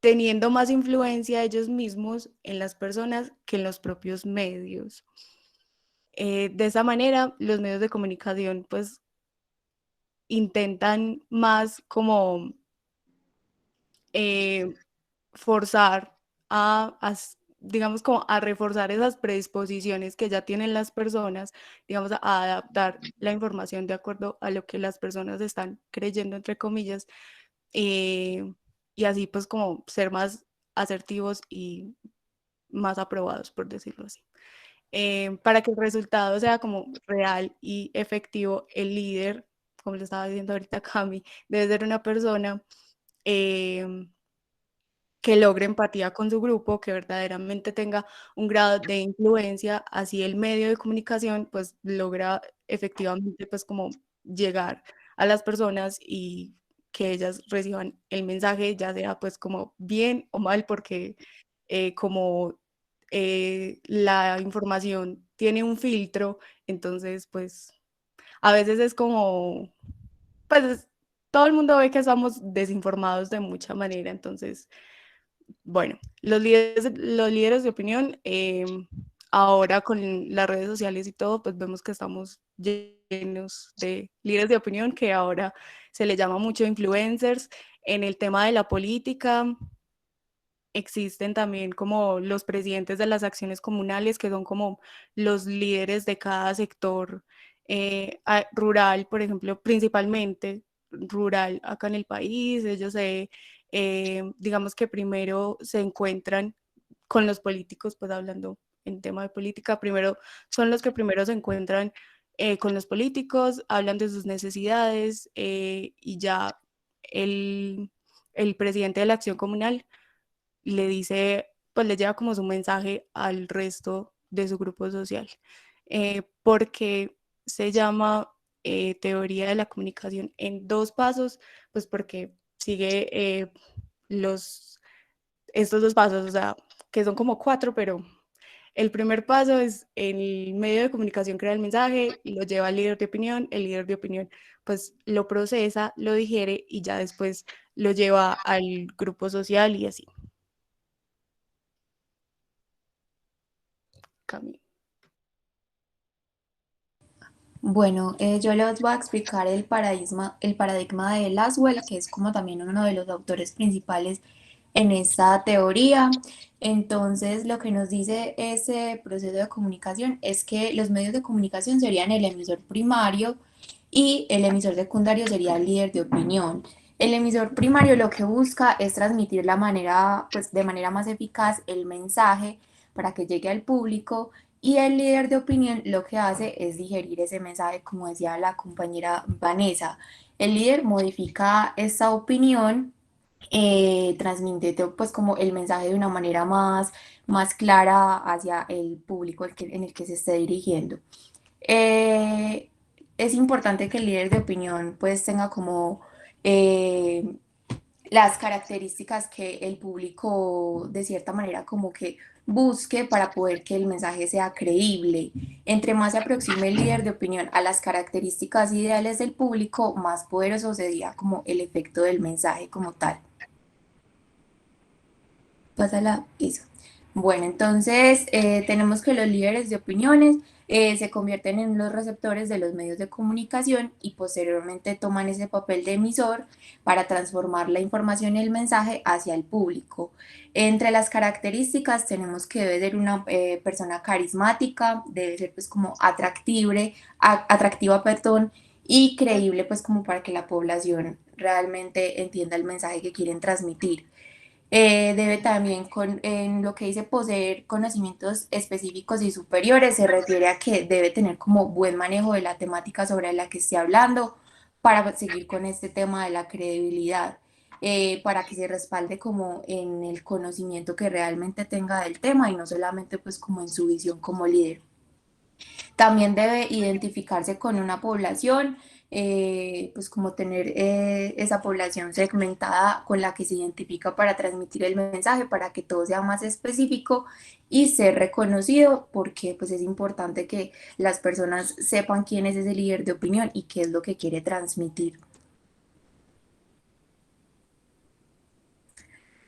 teniendo más influencia ellos mismos en las personas que en los propios medios. De esa manera, los medios de comunicación pues intentan más como forzar a digamos, como a reforzar esas predisposiciones que ya tienen las personas, digamos, a adaptar la información de acuerdo a lo que las personas están creyendo, entre comillas, y así pues como ser más asertivos y más aprobados, por decirlo así. Para que el resultado sea como real y efectivo, el líder, como le estaba diciendo ahorita Cami, debe ser una persona que logre empatía con su grupo, que verdaderamente tenga un grado de influencia, así el medio de comunicación pues logra efectivamente pues como llegar a las personas y que ellas reciban el mensaje, ya sea pues como bien o mal, porque como la información tiene un filtro, entonces pues a veces es como, pues todo el mundo ve que estamos desinformados de mucha manera, entonces bueno, los líderes de opinión, ahora con las redes sociales y todo, pues vemos que estamos llenos de líderes de opinión, que ahora se le llama mucho influencers. En el tema de la política, existen también como los presidentes de las acciones comunales, que son como los líderes de cada sector rural, por ejemplo, principalmente rural acá en el país. Ellos digamos que primero se encuentran con los políticos, pues hablando en tema de política, primero son los que primero se encuentran con los políticos, hablan de sus necesidades y ya el presidente de la acción comunal le dice, pues le lleva como su mensaje al resto de su grupo social. Porque se llama teoría de la comunicación en dos pasos, pues porque sigue estos dos pasos, o sea, que son como cuatro, pero el primer paso es el medio de comunicación crea el mensaje, lo lleva al líder de opinión, el líder de opinión pues lo procesa, lo digiere y ya después lo lleva al grupo social y así. Camino. Bueno, yo les voy a explicar el paradigma de Laswell, que es como también uno de los autores principales en esta teoría. Entonces, lo que nos dice ese proceso de comunicación es que los medios de comunicación serían el emisor primario y el emisor secundario sería el líder de opinión. El emisor primario lo que busca es transmitir pues, de manera más eficaz el mensaje para que llegue al público, y el líder de opinión lo que hace es digerir ese mensaje, como decía la compañera Vanessa. El líder modifica esa opinión, transmite pues como el mensaje de una manera más clara hacia el público en el que se esté dirigiendo. Eh, es importante que el líder de opinión pues tenga como eh, las características que el público de cierta manera como que busque para poder que el mensaje sea creíble. Entre más se aproxime el líder de opinión a las características ideales del público, más poderoso sería como el efecto del mensaje como tal. Pásala, eso. Bueno, entonces tenemos que los líderes de opiniones se convierten en los receptores de los medios de comunicación y posteriormente toman ese papel de emisor para transformar la información y el mensaje hacia el público. Entre las características tenemos que debe ser una persona carismática, debe ser pues como atractiva, perdón, y creíble pues como para que la población realmente entienda el mensaje que quieren transmitir. Debe también, en lo que dice poseer conocimientos específicos y superiores, se refiere a que debe tener como buen manejo de la temática sobre la que esté hablando para seguir con este tema de la credibilidad, para que se respalde como en el conocimiento que realmente tenga del tema y no solamente pues como en su visión como líder. También debe identificarse con una población, pues como tener esa población segmentada con la que se identifica para transmitir el mensaje, para que todo sea más específico y ser reconocido, porque pues es importante que las personas sepan quién es ese líder de opinión y qué es lo que quiere transmitir.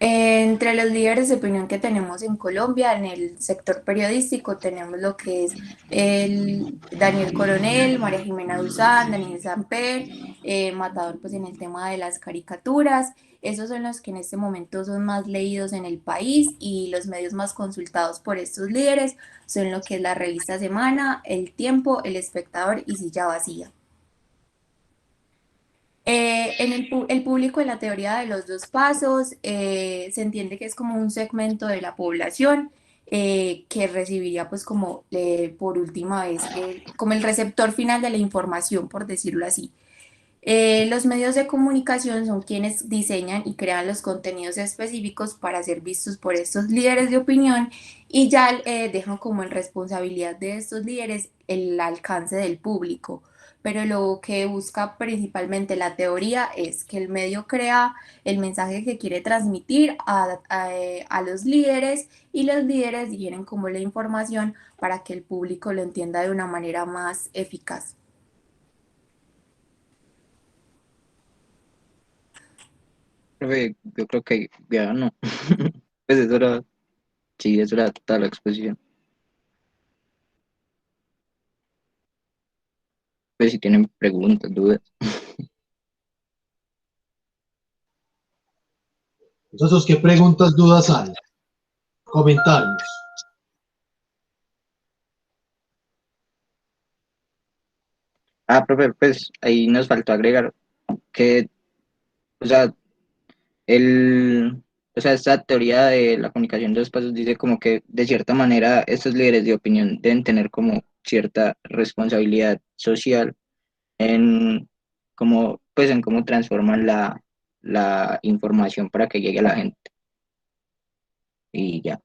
Entre los líderes de opinión que tenemos en Colombia, en el sector periodístico, tenemos lo que es el Daniel Coronel, María Jimena Duzán, Daniel Samper, Matador pues en el tema de las caricaturas. Esos son los que en este momento son más leídos en el país y los medios más consultados por estos líderes son lo que es la revista Semana, El Tiempo, El Espectador y Silla Vacía. El público en la teoría de los dos pasos se entiende que es como un segmento de la población que recibiría pues como por última vez como el receptor final de la información, por decirlo así. Los medios de comunicación son quienes diseñan y crean los contenidos específicos para ser vistos por estos líderes de opinión y ya dejan como en responsabilidad de estos líderes el alcance del público. Pero lo que busca principalmente la teoría es que el medio crea el mensaje que quiere transmitir a los líderes y los líderes digieren como la información para que el público lo entienda de una manera más eficaz. Profe, yo creo que ya no. Pues eso era, sí, eso era toda la exposición. Pues si tienen preguntas, dudas. Entonces, ¿qué preguntas, dudas hay? Comentarios. Ah, profe, pues ahí nos faltó agregar que, o sea, esta teoría de la comunicación de los pasos dice como que de cierta manera estos líderes de opinión deben tener como cierta responsabilidad social en cómo, pues en cómo transforman la información para que llegue a la gente. Y ya.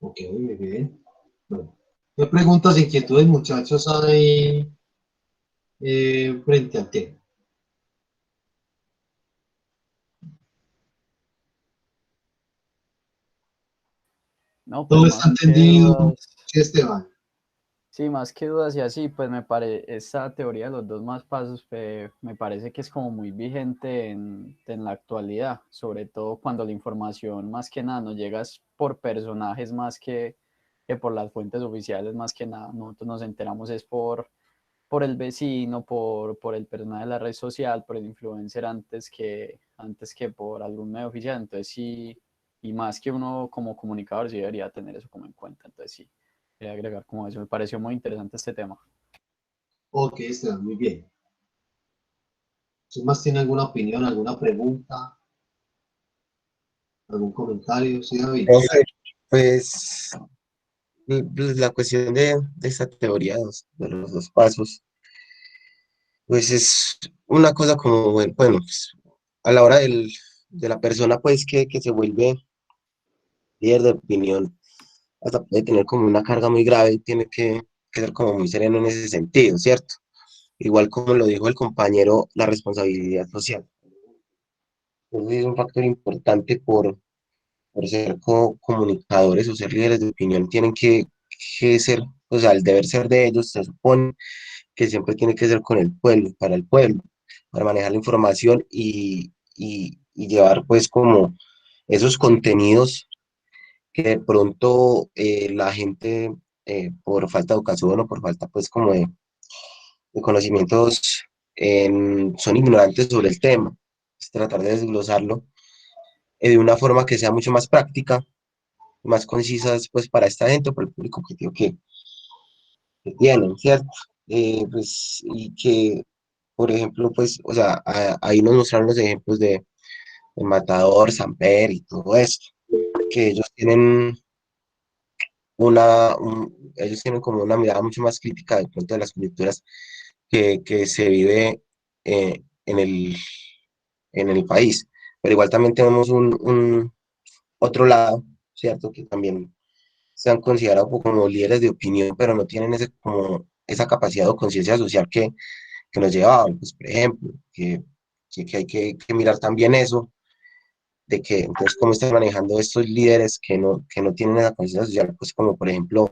Ok, muy bien. Bueno, ¿qué preguntas, inquietudes, muchachos, hay frente al tema? No, pues ¿Todo está más que entendido? dudas, Sí, Esteban. sí, más que dudas y así, pues esta teoría de los dos más pasos me parece que es como muy vigente en la actualidad, sobre todo cuando la información más que nada nos llega por personajes más que por las fuentes oficiales más que nada. Nosotros nos enteramos es por el vecino, por el personaje de la red social, por el influencer antes que por algún medio oficial. Entonces sí, y más que uno como comunicador sí debería tener eso como en cuenta. Entonces sí, quería agregar como eso. Me pareció muy interesante este tema. Ok, Esteban, muy bien. ¿Quién más tiene alguna opinión, alguna pregunta, algún comentario? Sí, David. Profe, pues la cuestión de esta teoría de los dos pasos, pues es una cosa como, bueno, pues, a la hora de la persona pues que se vuelve líder de opinión, hasta puede tener como una carga muy grave y tiene que ser como muy sereno en ese sentido, ¿cierto? Igual como lo dijo el compañero, la responsabilidad social. Entonces es un factor importante por ser comunicadores o ser líderes de opinión, tienen que ser, o sea, el deber ser de ellos se supone que siempre tiene que ser con el pueblo, para manejar la información y llevar pues como esos contenidos que de pronto la gente por falta de educación o por falta pues como de conocimientos son ignorantes sobre el tema. Es tratar de desglosarlo de una forma que sea mucho más práctica, más concisas pues para esta gente, para el público objetivo que tienen, ¿cierto? Pues, y que, por ejemplo, pues, o sea, ahí nos mostraron los ejemplos de Matador, Samper y todo esto, que ellos tienen como una mirada mucho más crítica de pronto de las culturas que se vive en el país. Pero igual también tenemos un otro lado, ¿cierto? Que también se han considerado como líderes de opinión, pero no tienen como esa capacidad o conciencia social que nos llevaban, pues, por ejemplo, que hay que mirar también eso, de que entonces cómo están manejando estos líderes que no tienen esa conciencia social, pues como por ejemplo,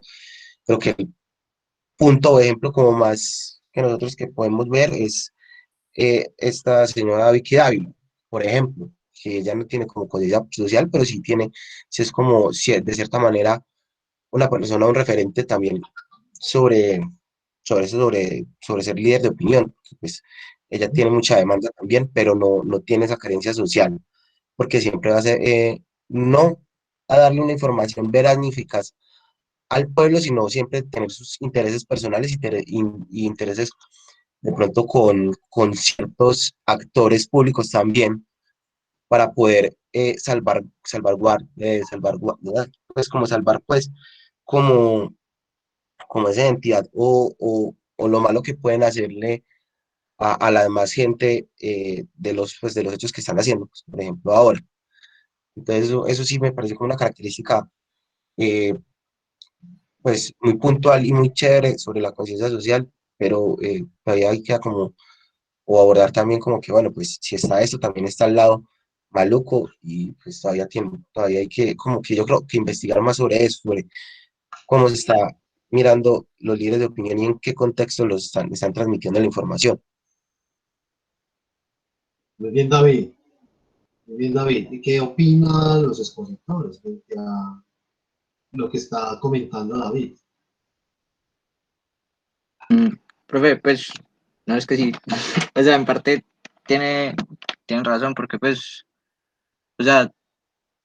creo que el punto o ejemplo como más que nosotros que podemos ver es esta señora Vicky Dávila, por ejemplo, que ella no tiene como conciencia social, pero sí tiene, sí es como, sí, de cierta manera, una persona, un referente también sobre, sobre ser líder de opinión. Pues ella tiene mucha demanda también, pero no tiene esa carencia social, porque siempre va a ser, no a darle una información veraz ni eficaz al pueblo, sino siempre tener sus intereses personales y intereses de pronto con ciertos actores públicos también para poder salvaguardar, pues como salvar pues como, como esa identidad o lo malo que pueden hacerle a la demás gente pues, de los hechos que están haciendo, pues, por ejemplo, ahora. Entonces, eso sí me parece como una característica eh, pues muy puntual y muy chévere sobre la conciencia social, pero todavía hay que como, o abordar también como que, bueno, pues si está esto, también está al lado maluco y pues todavía hay que, como que yo creo que investigar más sobre eso, sobre cómo se está mirando los líderes de opinión y en qué contexto están transmitiendo la información. Muy bien, David. Muy bien, David. ¿Y qué opinan los expositores frente a lo que está comentando David? Profe, pues, no es que sí, o sea, en parte tiene razón, porque pues, o sea,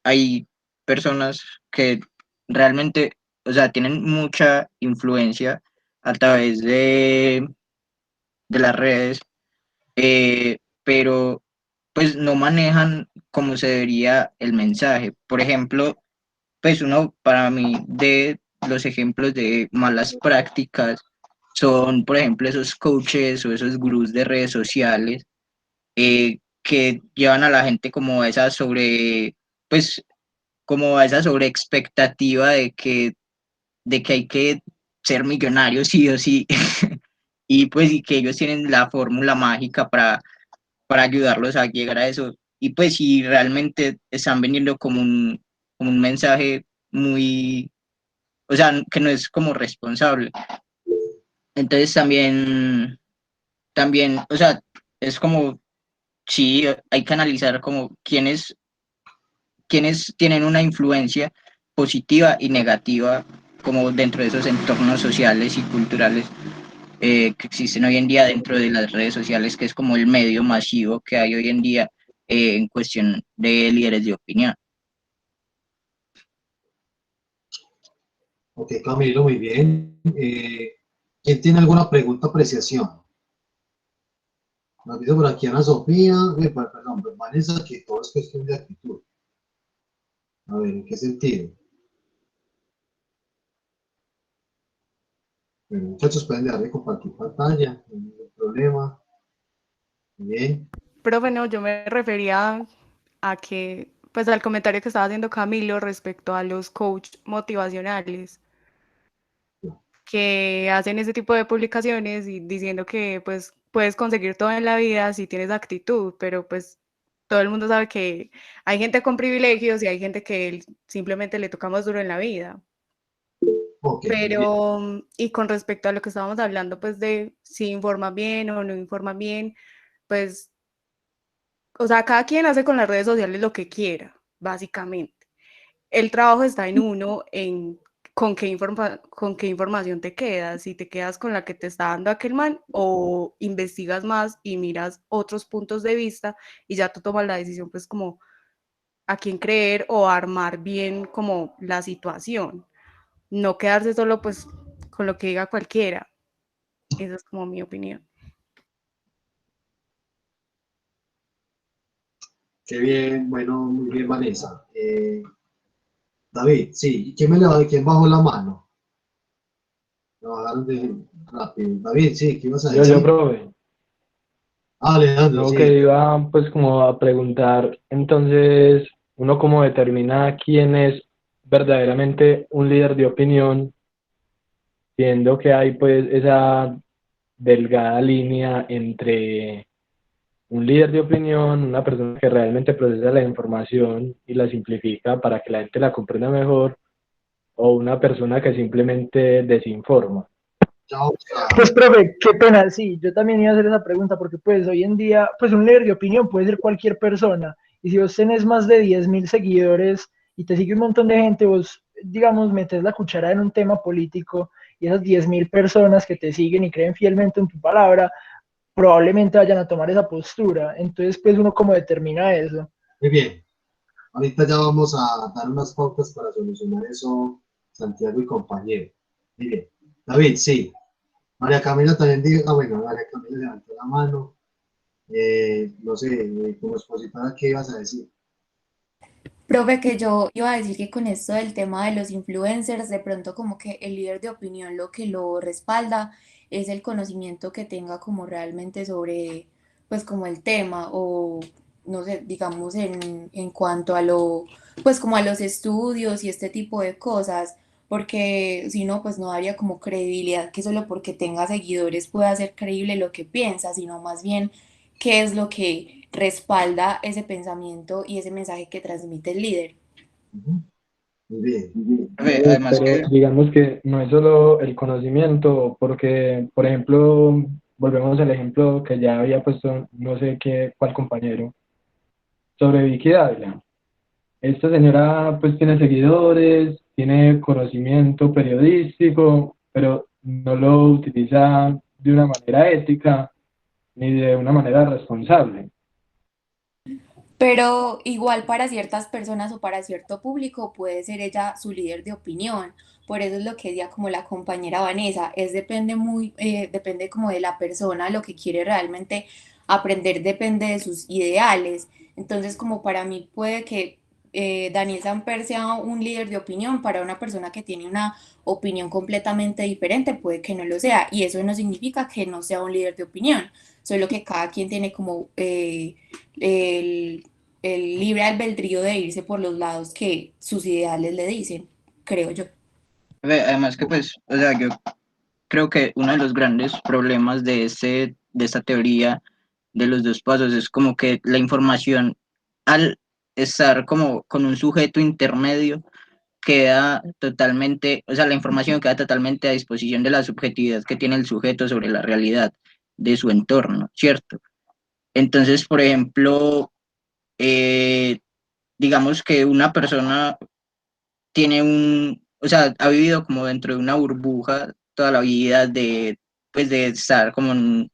hay personas que realmente, o sea, tienen mucha influencia a través de las redes, pero pues no manejan como se debería el mensaje. Por ejemplo, pues uno para mí de los ejemplos de malas prácticas son, por ejemplo, esos coaches o esos gurús de redes sociales que llevan a la gente como a esa pues como a esa sobre expectativa de que hay que ser millonario sí o sí. Y pues y que ellos tienen la fórmula mágica para ayudarlos a llegar a eso. Y pues si realmente están vendiendo como un mensaje muy, o sea, que no es como responsable. Entonces también, o sea, es como, sí, hay que analizar como quiénes tienen una influencia positiva y negativa como dentro de esos entornos sociales y culturales que existen hoy en día dentro de las redes sociales, que es como el medio masivo que hay hoy en día en cuestión de líderes de opinión. Ok, Camilo, muy bien. ¿Quién tiene alguna pregunta o apreciación? Nos dice por aquí Ana Sofía, perdón, pues Vanessa, que todo es cuestión de actitud. A ver, ¿en qué sentido? Bueno, muchachos, pueden dejar de compartir pantalla, no hay ningún problema. Bien. Pero bueno, yo me refería a que, pues al comentario que estaba haciendo Camilo respecto a los coach motivacionales que hacen ese tipo de publicaciones y diciendo que pues puedes conseguir todo en la vida si tienes actitud, pero pues todo el mundo sabe que hay gente con privilegios y hay gente que simplemente le toca más duro en la vida. Ok, muy bien. Pero, y con respecto a lo que estábamos hablando, pues de si informan bien o no informan bien, pues, o sea, cada quien hace con las redes sociales lo que quiera, básicamente. El trabajo está en uno, en con qué información te quedas, si te quedas con la que te está dando aquel man o investigas más y miras otros puntos de vista y ya tú tomas la decisión, pues como a quién creer o armar bien como la situación. No quedarse solo pues con lo que diga cualquiera. Esa es como mi opinión. Qué bien, bueno, muy bien, Vanessa. David, sí, ¿quién bajó la mano? Lo bajaron rápido. David, sí, ¿qué ibas a Yo, decir? profe. Alejandro, No, sí. que iba pues como a preguntar, entonces, uno cómo determina quién es verdaderamente un líder de opinión, viendo que hay pues esa delgada línea entre un líder de opinión, una persona que realmente procesa la información y la simplifica para que la gente la comprenda mejor, o una persona que simplemente desinforma. Chao. Pues, profe, qué pena, sí, yo también iba a hacer esa pregunta porque pues hoy en día, pues un líder de opinión puede ser cualquier persona Y si vos tenés más de 10.000 seguidores y te sigue un montón de gente, vos, digamos, metes la cuchara en un tema político y esas 10.000 personas que te siguen y creen fielmente en tu palabra, probablemente vayan a tomar esa postura. Entonces, pues uno como determina eso. Muy bien, ahorita ya vamos a dar unas pautas para solucionar eso, Santiago y compañero. Muy bien, David, sí. María Camila también dijo, bueno, María Camila levantó la mano. No sé, como expositora, ¿qué ibas a decir? Profe, que yo iba a decir que con esto del tema de los influencers, de pronto como que el líder de opinión lo que lo respalda es el conocimiento que tenga como realmente sobre, pues como el tema o, no sé, digamos en cuanto a lo, pues como a los estudios y este tipo de cosas, porque si no, pues no daría como credibilidad que solo porque tenga seguidores pueda hacer creíble lo que piensa, sino más bien qué es lo que respalda ese pensamiento y ese mensaje que transmite el líder. Muy bien. Además Pero que, digamos que no es solo el conocimiento, porque, por ejemplo, volvemos al ejemplo que ya había puesto, no sé qué, cuál compañero, sobre Vicky Dávila. Esta señora pues tiene seguidores, tiene conocimiento periodístico, pero no lo utiliza de una manera ética ni de una manera responsable. Pero igual para ciertas personas o para cierto público puede ser ella su líder de opinión. Por eso es lo que decía como la compañera Vanessa, es depende muy, depende como de la persona, lo que quiere realmente aprender depende de sus ideales. Entonces como para mí puede que Daniel Samper sea un líder de opinión, para una persona que tiene una opinión completamente diferente puede que no lo sea. Y eso no significa que no sea un líder de opinión, solo que cada quien tiene como el libre albedrío de irse por los lados que sus ideales le dicen, creo yo. además que pues, o sea, yo creo que uno de los grandes problemas de esta teoría de los dos pasos es como que la información, al estar como con un sujeto intermedio, queda totalmente, o sea, la información queda totalmente a disposición de la subjetividad que tiene el sujeto sobre la realidad de su entorno, ¿cierto? Entonces, por ejemplo, eh, digamos que una persona tiene o sea, ha vivido como dentro de una burbuja toda la vida de, pues, de estar como en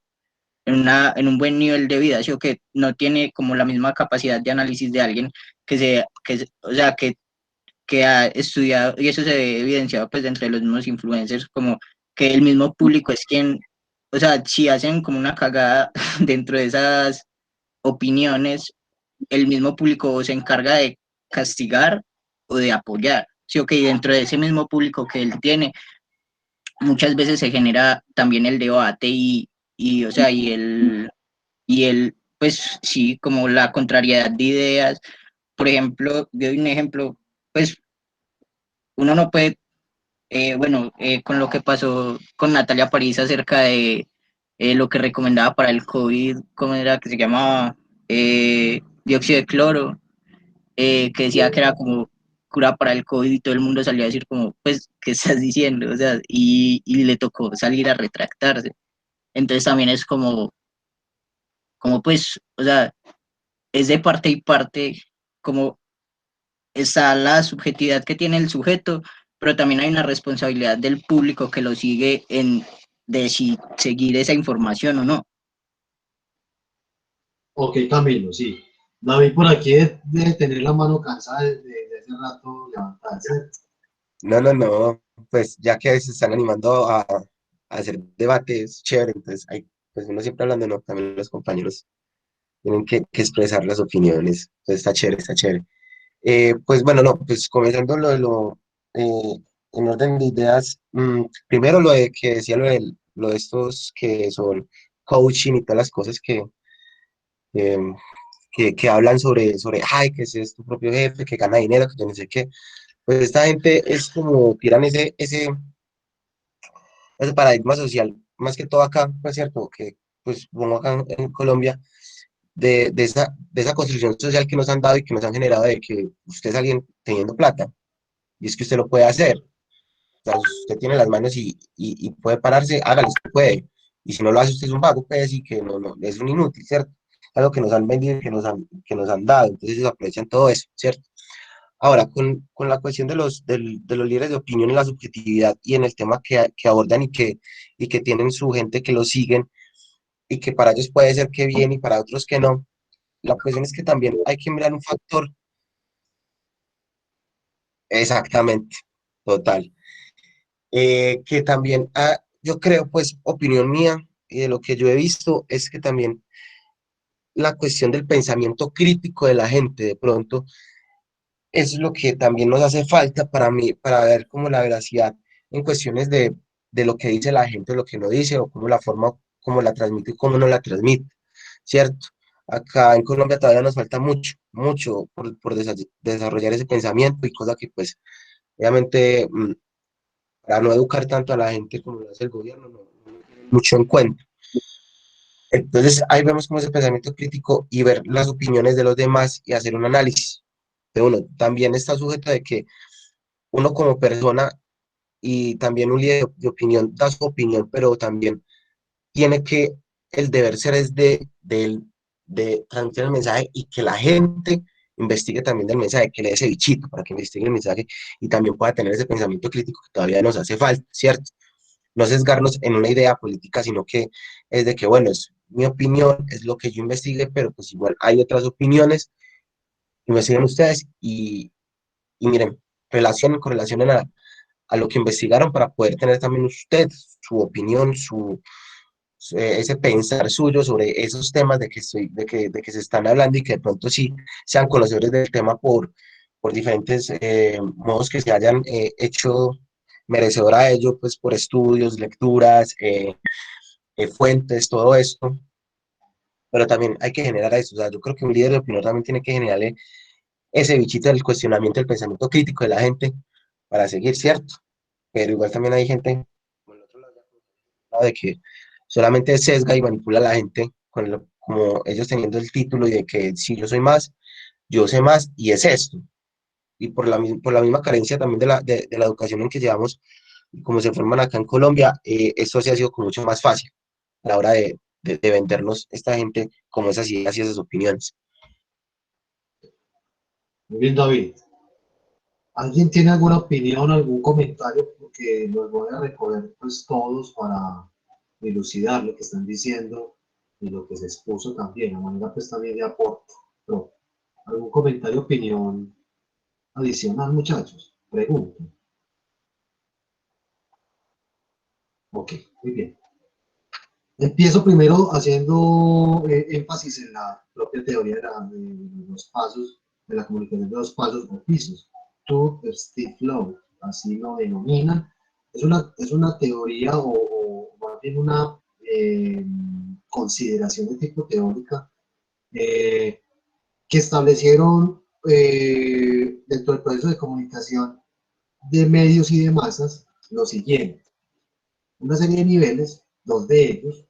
un buen nivel de vida, ¿sí? O que no tiene como la misma capacidad de análisis de alguien o sea, que ha estudiado, y eso se ve evidenciado pues entre los mismos influencers, como que el mismo público es quien, o sea, si hacen como una cagada dentro de esas opiniones, el mismo público se encarga de castigar o de apoyar. Sí, ok, dentro de ese mismo público que él tiene, muchas veces se genera también el debate o sea, pues sí, como la contrariedad de ideas. Por ejemplo, yo doy un ejemplo, pues uno no puede, bueno, con lo que pasó con Natalia París acerca de lo que recomendaba para el COVID, ¿cómo era que se llamaba? Dióxido de cloro, que decía que era como cura para el COVID y todo el mundo salió a decir como, pues, ¿qué estás diciendo? O sea, y le tocó salir a retractarse. Entonces también es como pues, o sea, es de parte y parte, como está la subjetividad que tiene el sujeto, pero también hay una responsabilidad del público que lo sigue de si seguir esa información o no. Ok, Camilo, sí. David por aquí debe tener la mano cansada de hace rato levantarse. No, pues ya que se están animando a hacer debates, chévere, entonces hay, pues uno siempre hablando, ¿no? También los compañeros tienen que expresar las opiniones, entonces está chévere, está chévere. Pues bueno, no, pues comenzando en orden de ideas, primero lo de que decía lo de estos que son coaching y todas las cosas em, que hablan sobre, ay, que ese es tu propio jefe, que gana dinero, que yo no sé qué. Pues esta gente es como, tiran ese paradigma social, más que todo acá, pues cierto, que pues como acá en Colombia, de esa construcción social que nos han dado y que nos han generado de que usted es alguien teniendo plata, y es que usted lo puede hacer. O sea, usted tiene las manos y puede pararse, hágalo, usted puede. Y si no lo hace, usted es un vago, pues, y que no, es un inútil, ¿cierto? algo que nos han vendido y que nos han dado, entonces ellos aprovechan todo eso, ¿cierto? Ahora, con la cuestión de los líderes de opinión y la subjetividad y en el tema que abordan y que tienen su gente que lo siguen y que para ellos puede ser que bien y para otros que no, la cuestión es que también hay que mirar un factor exactamente, total. Que también, yo creo, pues, opinión mía y de lo que yo he visto, es que también la cuestión del pensamiento crítico de la gente, de pronto, es lo que también nos hace falta para mí, para ver como la veracidad en cuestiones de lo que dice la gente, lo que no dice, o cómo la forma, cómo la transmite y cómo no la transmite, ¿cierto? Acá en Colombia todavía nos falta mucho, mucho por desarrollar ese pensamiento y cosa que pues obviamente para no educar tanto a la gente como lo hace el gobierno, no lo tienen mucho en cuenta. Entonces ahí vemos como ese pensamiento crítico y ver las opiniones de los demás y hacer un análisis de uno. También está sujeto de que uno como persona y también un líder de opinión da su opinión, pero también tiene que, el deber ser es de transmitir el mensaje y que la gente investigue también del mensaje, que le dé ese bichito para que investigue el mensaje y también pueda tener ese pensamiento crítico que todavía nos hace falta, ¿cierto? No sesgarnos en una idea política, sino que es de que, bueno, es mi opinión, es lo que yo investigué, pero pues igual hay otras opiniones, investiguen ustedes y miren, correlacionen a lo que investigaron para poder tener también usted su opinión, ese pensar suyo sobre esos temas de que se están hablando y que de pronto sí sean conocedores del tema por diferentes modos que se hayan hecho merecedor a ello, pues por estudios, lecturas, fuentes, todo esto, pero también hay que generar eso, o sea, yo creo que un líder de opinión también tiene que generarle ese bichito del cuestionamiento, del pensamiento crítico de la gente para seguir, ¿cierto? Pero igual también hay gente como el otro lado, de que solamente sesga y manipula a la gente como ellos teniendo el título y de que si yo soy más, yo sé más y es esto. Y por la misma carencia también de la educación en que llevamos, como se forman acá en Colombia, esto sí ha sido como mucho más fácil a la hora de vendernos esta gente como esas ideas y esas opiniones. Muy bien, David. ¿Alguien tiene alguna opinión, algún comentario? Porque los voy a recoger pues todos para dilucidar lo que están diciendo y lo que se expuso también, a manera pues también de aporte. Pero, ¿algún comentario, opinión adicional, muchachos? Pregunto. Ok, muy bien. Empiezo primero haciendo énfasis en la propia teoría de los pasos, de la comunicación de los pasos o pisos. Two-step flow, así lo denominan. Es una teoría o más bien una consideración de tipo teórica que establecieron dentro del proceso de comunicación de medios y de masas lo siguiente. Una serie de niveles, dos de ellos,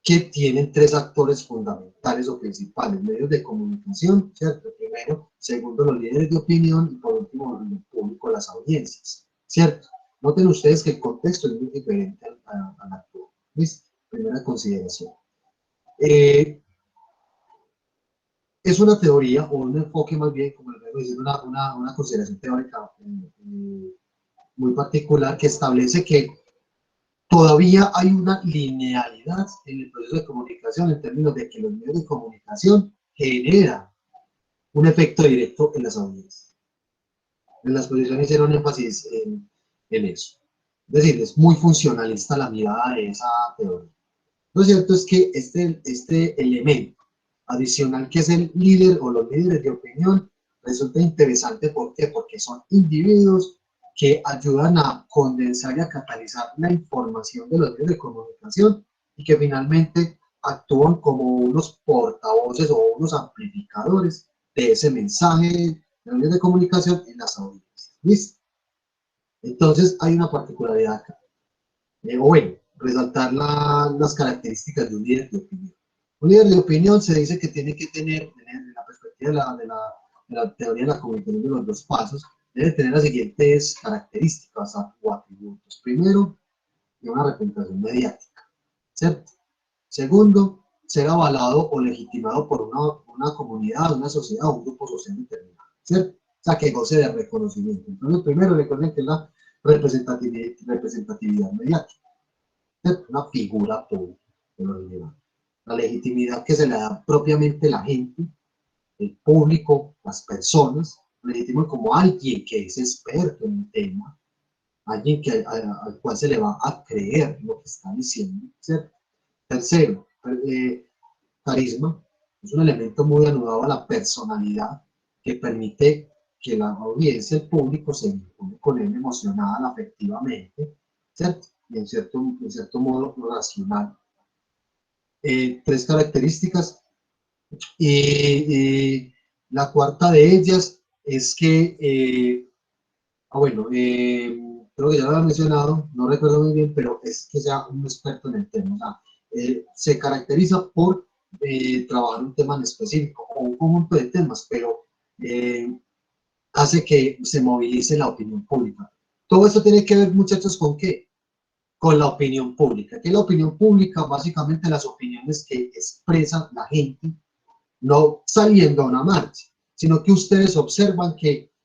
que tienen tres actores fundamentales o principales, medios de comunicación, ¿cierto? Primero, segundo, los líderes de opinión y por último, el público, las audiencias, ¿cierto? Noten ustedes que el contexto es muy diferente al actual. ¿Listo? Primera consideración. Es una teoría o un enfoque más bien, como les voy a decir, una consideración teórica muy particular que establece que todavía hay una linealidad en el proceso de comunicación en términos de que los medios de comunicación generan un efecto directo en las audiencias. En las posiciones hicieron énfasis en eso. Es decir, es muy funcionalista la mirada de esa teoría. Lo cierto es que este elemento adicional que es el líder o los líderes de opinión resulta interesante. ¿Por qué? Porque son individuos que ayudan a condensar y a catalizar la información de los medios de comunicación y que finalmente actúan como unos portavoces o unos amplificadores de ese mensaje de los medios de comunicación en las audiencias. ¿Listo? Entonces hay una particularidad acá. O bueno, resaltar las características de un líder de opinión. Un líder de opinión se dice que tiene que tener, en la perspectiva de la teoría de la comunicación de los dos pasos, debe tener las siguientes características o atributos. Primero, una representación mediática, ¿cierto? Segundo, ser avalado o legitimado por una comunidad, una sociedad o un grupo social determinado, ¿cierto? O sea, que goce de reconocimiento. Entonces, primero recuerden que es la representatividad mediática, ¿cierto? Una figura pública, de lo general. La legitimidad que se le da propiamente la gente, el público, las personas, legítimo como alguien que es experto en el tema, alguien al cual se le va a creer lo que está diciendo, ¿cierto? Tercero, carisma, es un elemento muy anudado a la personalidad que permite que la audiencia, el público, se vincule con él emocional, afectivamente, ¿cierto? Y en cierto modo racional. Tres características. Y la cuarta de ellas es que, creo que ya lo había mencionado, no recuerdo muy bien, pero es que sea un experto en el tema. O sea, se caracteriza por trabajar un tema en específico o un conjunto de temas, pero hace que se movilice la opinión pública. Todo esto tiene que ver, muchachos, ¿con qué? Con la opinión pública. ¿Qué es la opinión pública? Básicamente las opiniones que expresa la gente, no saliendo a una marcha, sino que ustedes observan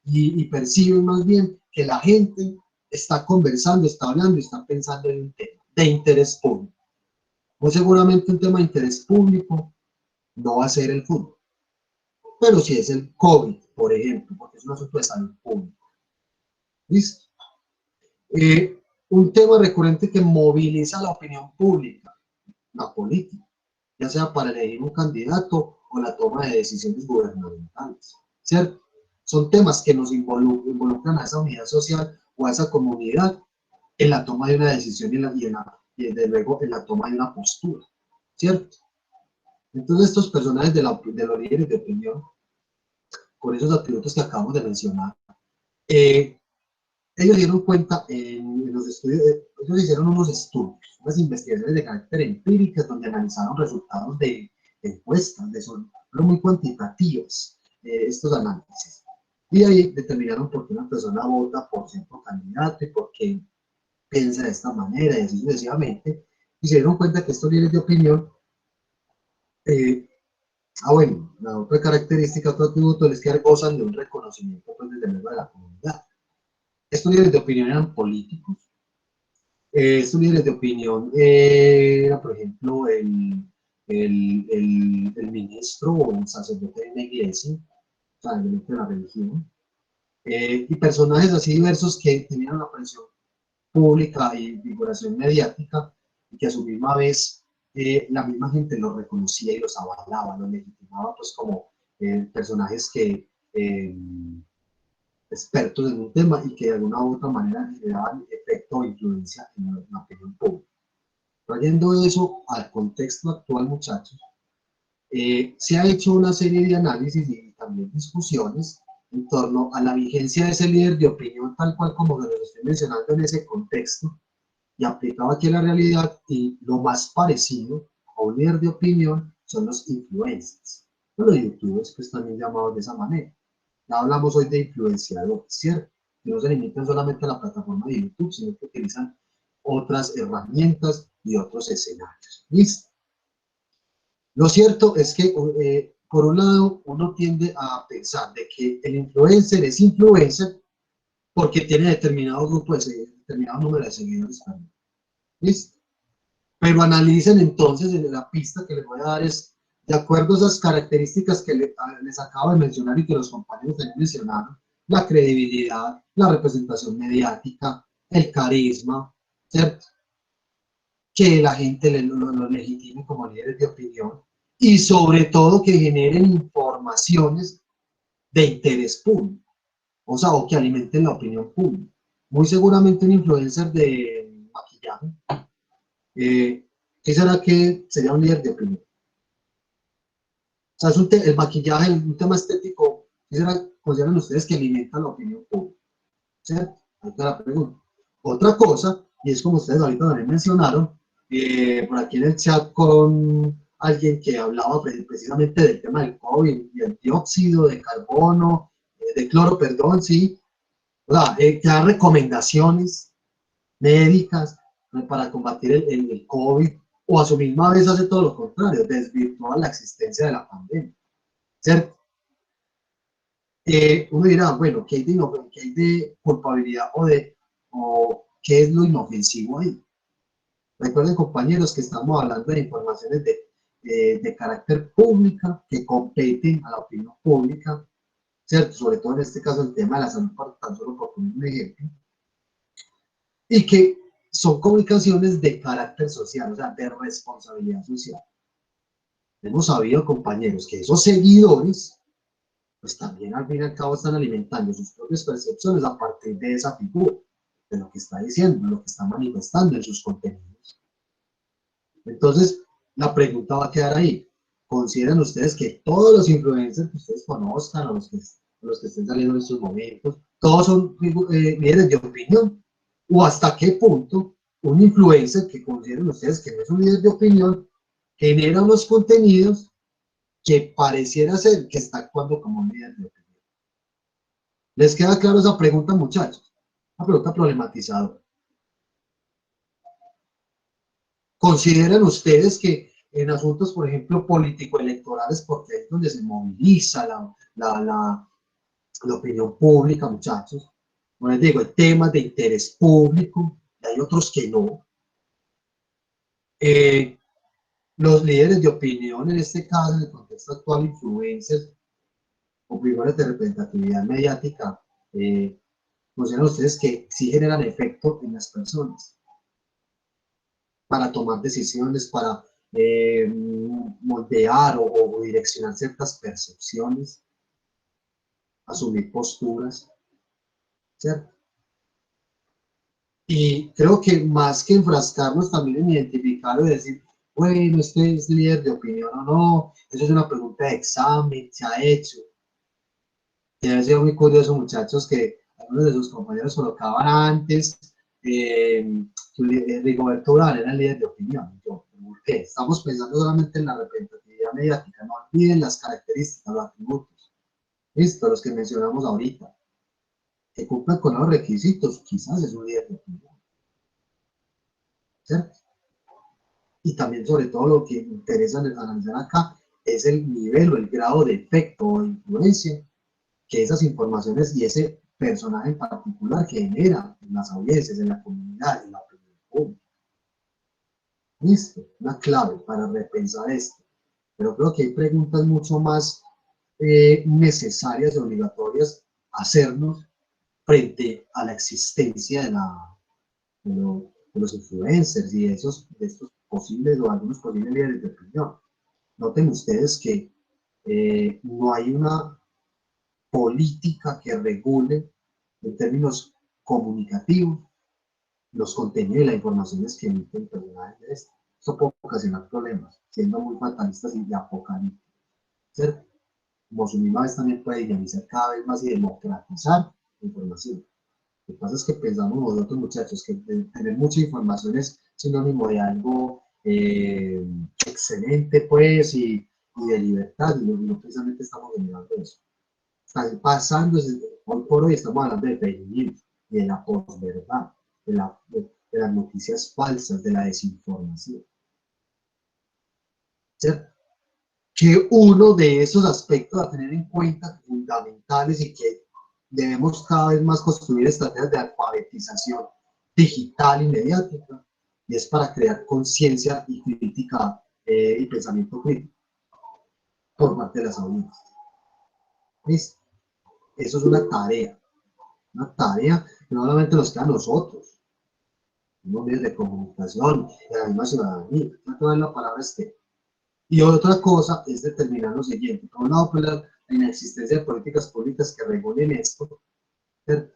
y perciben más bien que la gente está conversando, está hablando y está pensando en un tema de interés público. Muy seguramente un tema de interés público no va a ser el fútbol, pero sí es el COVID, por ejemplo, porque es un asunto de salud pública. ¿Listo? Un tema recurrente que moviliza la opinión pública, la política, ya sea para elegir un candidato o la toma de decisiones gubernamentales, ¿cierto? Son temas que nos involucran a esa unidad social o a esa comunidad en la toma de una decisión y desde luego en la toma de una postura, ¿cierto? Entonces estos personajes de los líderes de opinión, con esos atributos que acabamos de mencionar, ellos dieron cuenta en los estudios, ellos hicieron unos estudios, unas investigaciones de carácter empírico, donde analizaron resultados de encuestas, son muy cuantitativos estos análisis. Y ahí determinaron por qué una persona vota por cierto candidato y por qué piensa de esta manera, y así sucesivamente. Y se dieron cuenta que estos líderes de opinión, la otra característica, otro atributo, es que gozan de un reconocimiento pues, desde luego de la comunidad. Estos líderes de opinión eran políticos. Estos líderes de opinión era, por ejemplo, el ministro o un sacerdote de una iglesia, o sea, de la religión, y personajes así diversos que tenían una presión pública y figuración mediática, y que a su misma vez la misma gente los reconocía y los avalaba, los legitimaba pues como personajes que expertos en un tema y que de alguna u otra manera generaban efecto o influencia en la opinión pública. Trayendo eso al contexto actual, muchachos, se ha hecho una serie de análisis y también discusiones en torno a la vigencia de ese líder de opinión, tal cual como se los estoy mencionando en ese contexto, y aplicado aquí a la realidad, y lo más parecido a un líder de opinión son los influencers, los youtubers, pues también llamados de esa manera. Ya hablamos hoy de influenciadores, ¿cierto? Que no se limitan solamente a la plataforma de YouTube, sino que utilizan otras herramientas y otros escenarios. ¿Listo? Lo cierto es que, por un lado, uno tiende a pensar de que el influencer es influencer porque tiene determinado grupo de seguidores, determinado número de seguidores también. ¿Listo? Pero analicen entonces, la pista que les voy a dar es, de acuerdo a esas características que les acabo de mencionar y que los compañeros también mencionaron, la credibilidad, la representación mediática, el carisma, ¿cierto? Que la gente lo legitime como líderes de opinión y sobre todo que generen informaciones de interés público, o sea, o que alimenten la opinión pública. Muy seguramente un influencer de maquillaje, ¿qué será que sería un líder de opinión? O sea, el maquillaje, un tema estético, ¿qué será, consideran ustedes que alimenta la opinión pública? ¿Cierto? Ahí está la pregunta. Otra cosa, y es como ustedes ahorita también mencionaron, por aquí en el chat con alguien que hablaba precisamente del tema del COVID, del dióxido de carbono, de cloro, perdón, sí, o sea, que da recomendaciones médicas para combatir el COVID, o a su misma vez hace todo lo contrario, desvirtúa la existencia de la pandemia, ¿cierto? Uno dirá, bueno, ¿qué hay de culpabilidad o qué es lo inofensivo ahí? Recuerden, compañeros, que estamos hablando de informaciones de carácter pública que competen a la opinión pública, ¿cierto? Sobre todo en este caso el tema de la salud, tan solo por poner un ejemplo, y que son comunicaciones de carácter social, o sea, de responsabilidad social. Hemos sabido, compañeros, que esos seguidores, pues también al fin y al cabo están alimentando sus propias percepciones a partir de esa figura, de lo que está diciendo, de lo que está manifestando en sus contenidos. Entonces, la pregunta va a quedar ahí. ¿Consideran ustedes que todos los influencers que ustedes conozcan, o los que estén saliendo en estos momentos, todos son líderes de opinión? ¿O hasta qué punto un influencer que consideren ustedes que no es un líder de opinión genera unos contenidos que pareciera ser que está actuando como un líder de opinión? ¿Les queda claro esa pregunta, muchachos? Una pregunta problematizadora. ¿Consideran ustedes que en asuntos, por ejemplo, político-electorales, porque es donde se moviliza la opinión pública, muchachos? Como les digo, hay temas de interés público, y hay otros que no. Los líderes de opinión, en este caso, en el contexto actual, influencers o figuras de representatividad mediática, ¿consideran ustedes que sí generan efecto en las personas para tomar decisiones, para moldear o direccionar ciertas percepciones, asumir posturas, ¿cierto? Y creo que más que enfrascarnos también en identificar y decir, bueno, este es líder de opinión o no, eso es una pregunta de examen, se ha hecho. Y ha sido muy curioso, muchachos, que algunos de sus compañeros colocaban antes que Rigoberto Urán era el líder de opinión. Yo, ¿por qué? Estamos pensando solamente en la representatividad mediática, no olviden las características, los atributos, listo, los que mencionamos ahorita, que cumplan con los requisitos, quizás es un líder de opinión, ¿cierto? Y también, sobre todo, lo que interesa analizar acá es el nivel o el grado de efecto o influencia que esas informaciones y ese personaje en particular genera en las audiencias, en la comunidad, en la opinión pública. Listo, una clave para repensar esto. Pero creo que hay preguntas mucho más necesarias y obligatorias hacernos frente a la existencia de los influencers y de estos posibles o algunos posibles líderes de opinión. Noten ustedes que no hay una política que regule en términos comunicativos los contenidos y las informaciones que emiten personajes de esto. Eso puede ocasionar problemas, siendo muy fatalistas y apocalípticos, ¿cierto? Como su misma vez también puede dinamizar cada vez más y democratizar la información. Lo que pasa es que pensamos nosotros, muchachos, que tener mucha información es sinónimo de algo excelente, pues, y de libertad, y no precisamente estamos generando eso. Está pasando, hoy por hoy estamos hablando de fake news, de la posverdad, de las noticias falsas, de la desinformación, ¿cierto? Que uno de esos aspectos a tener en cuenta fundamentales y que debemos cada vez más construir estrategias de alfabetización digital y mediática, y es para crear conciencia y crítica y pensamiento crítico por parte de las audiencias. ¿Listo? Eso es una tarea que no solamente nos queda a nosotros, los medios de comunicación, de la misma ciudadanía, toda la palabra esté. Y otra cosa es determinar lo siguiente: por un lado, pues, la inexistencia de políticas públicas que regulen esto, ¿cierto?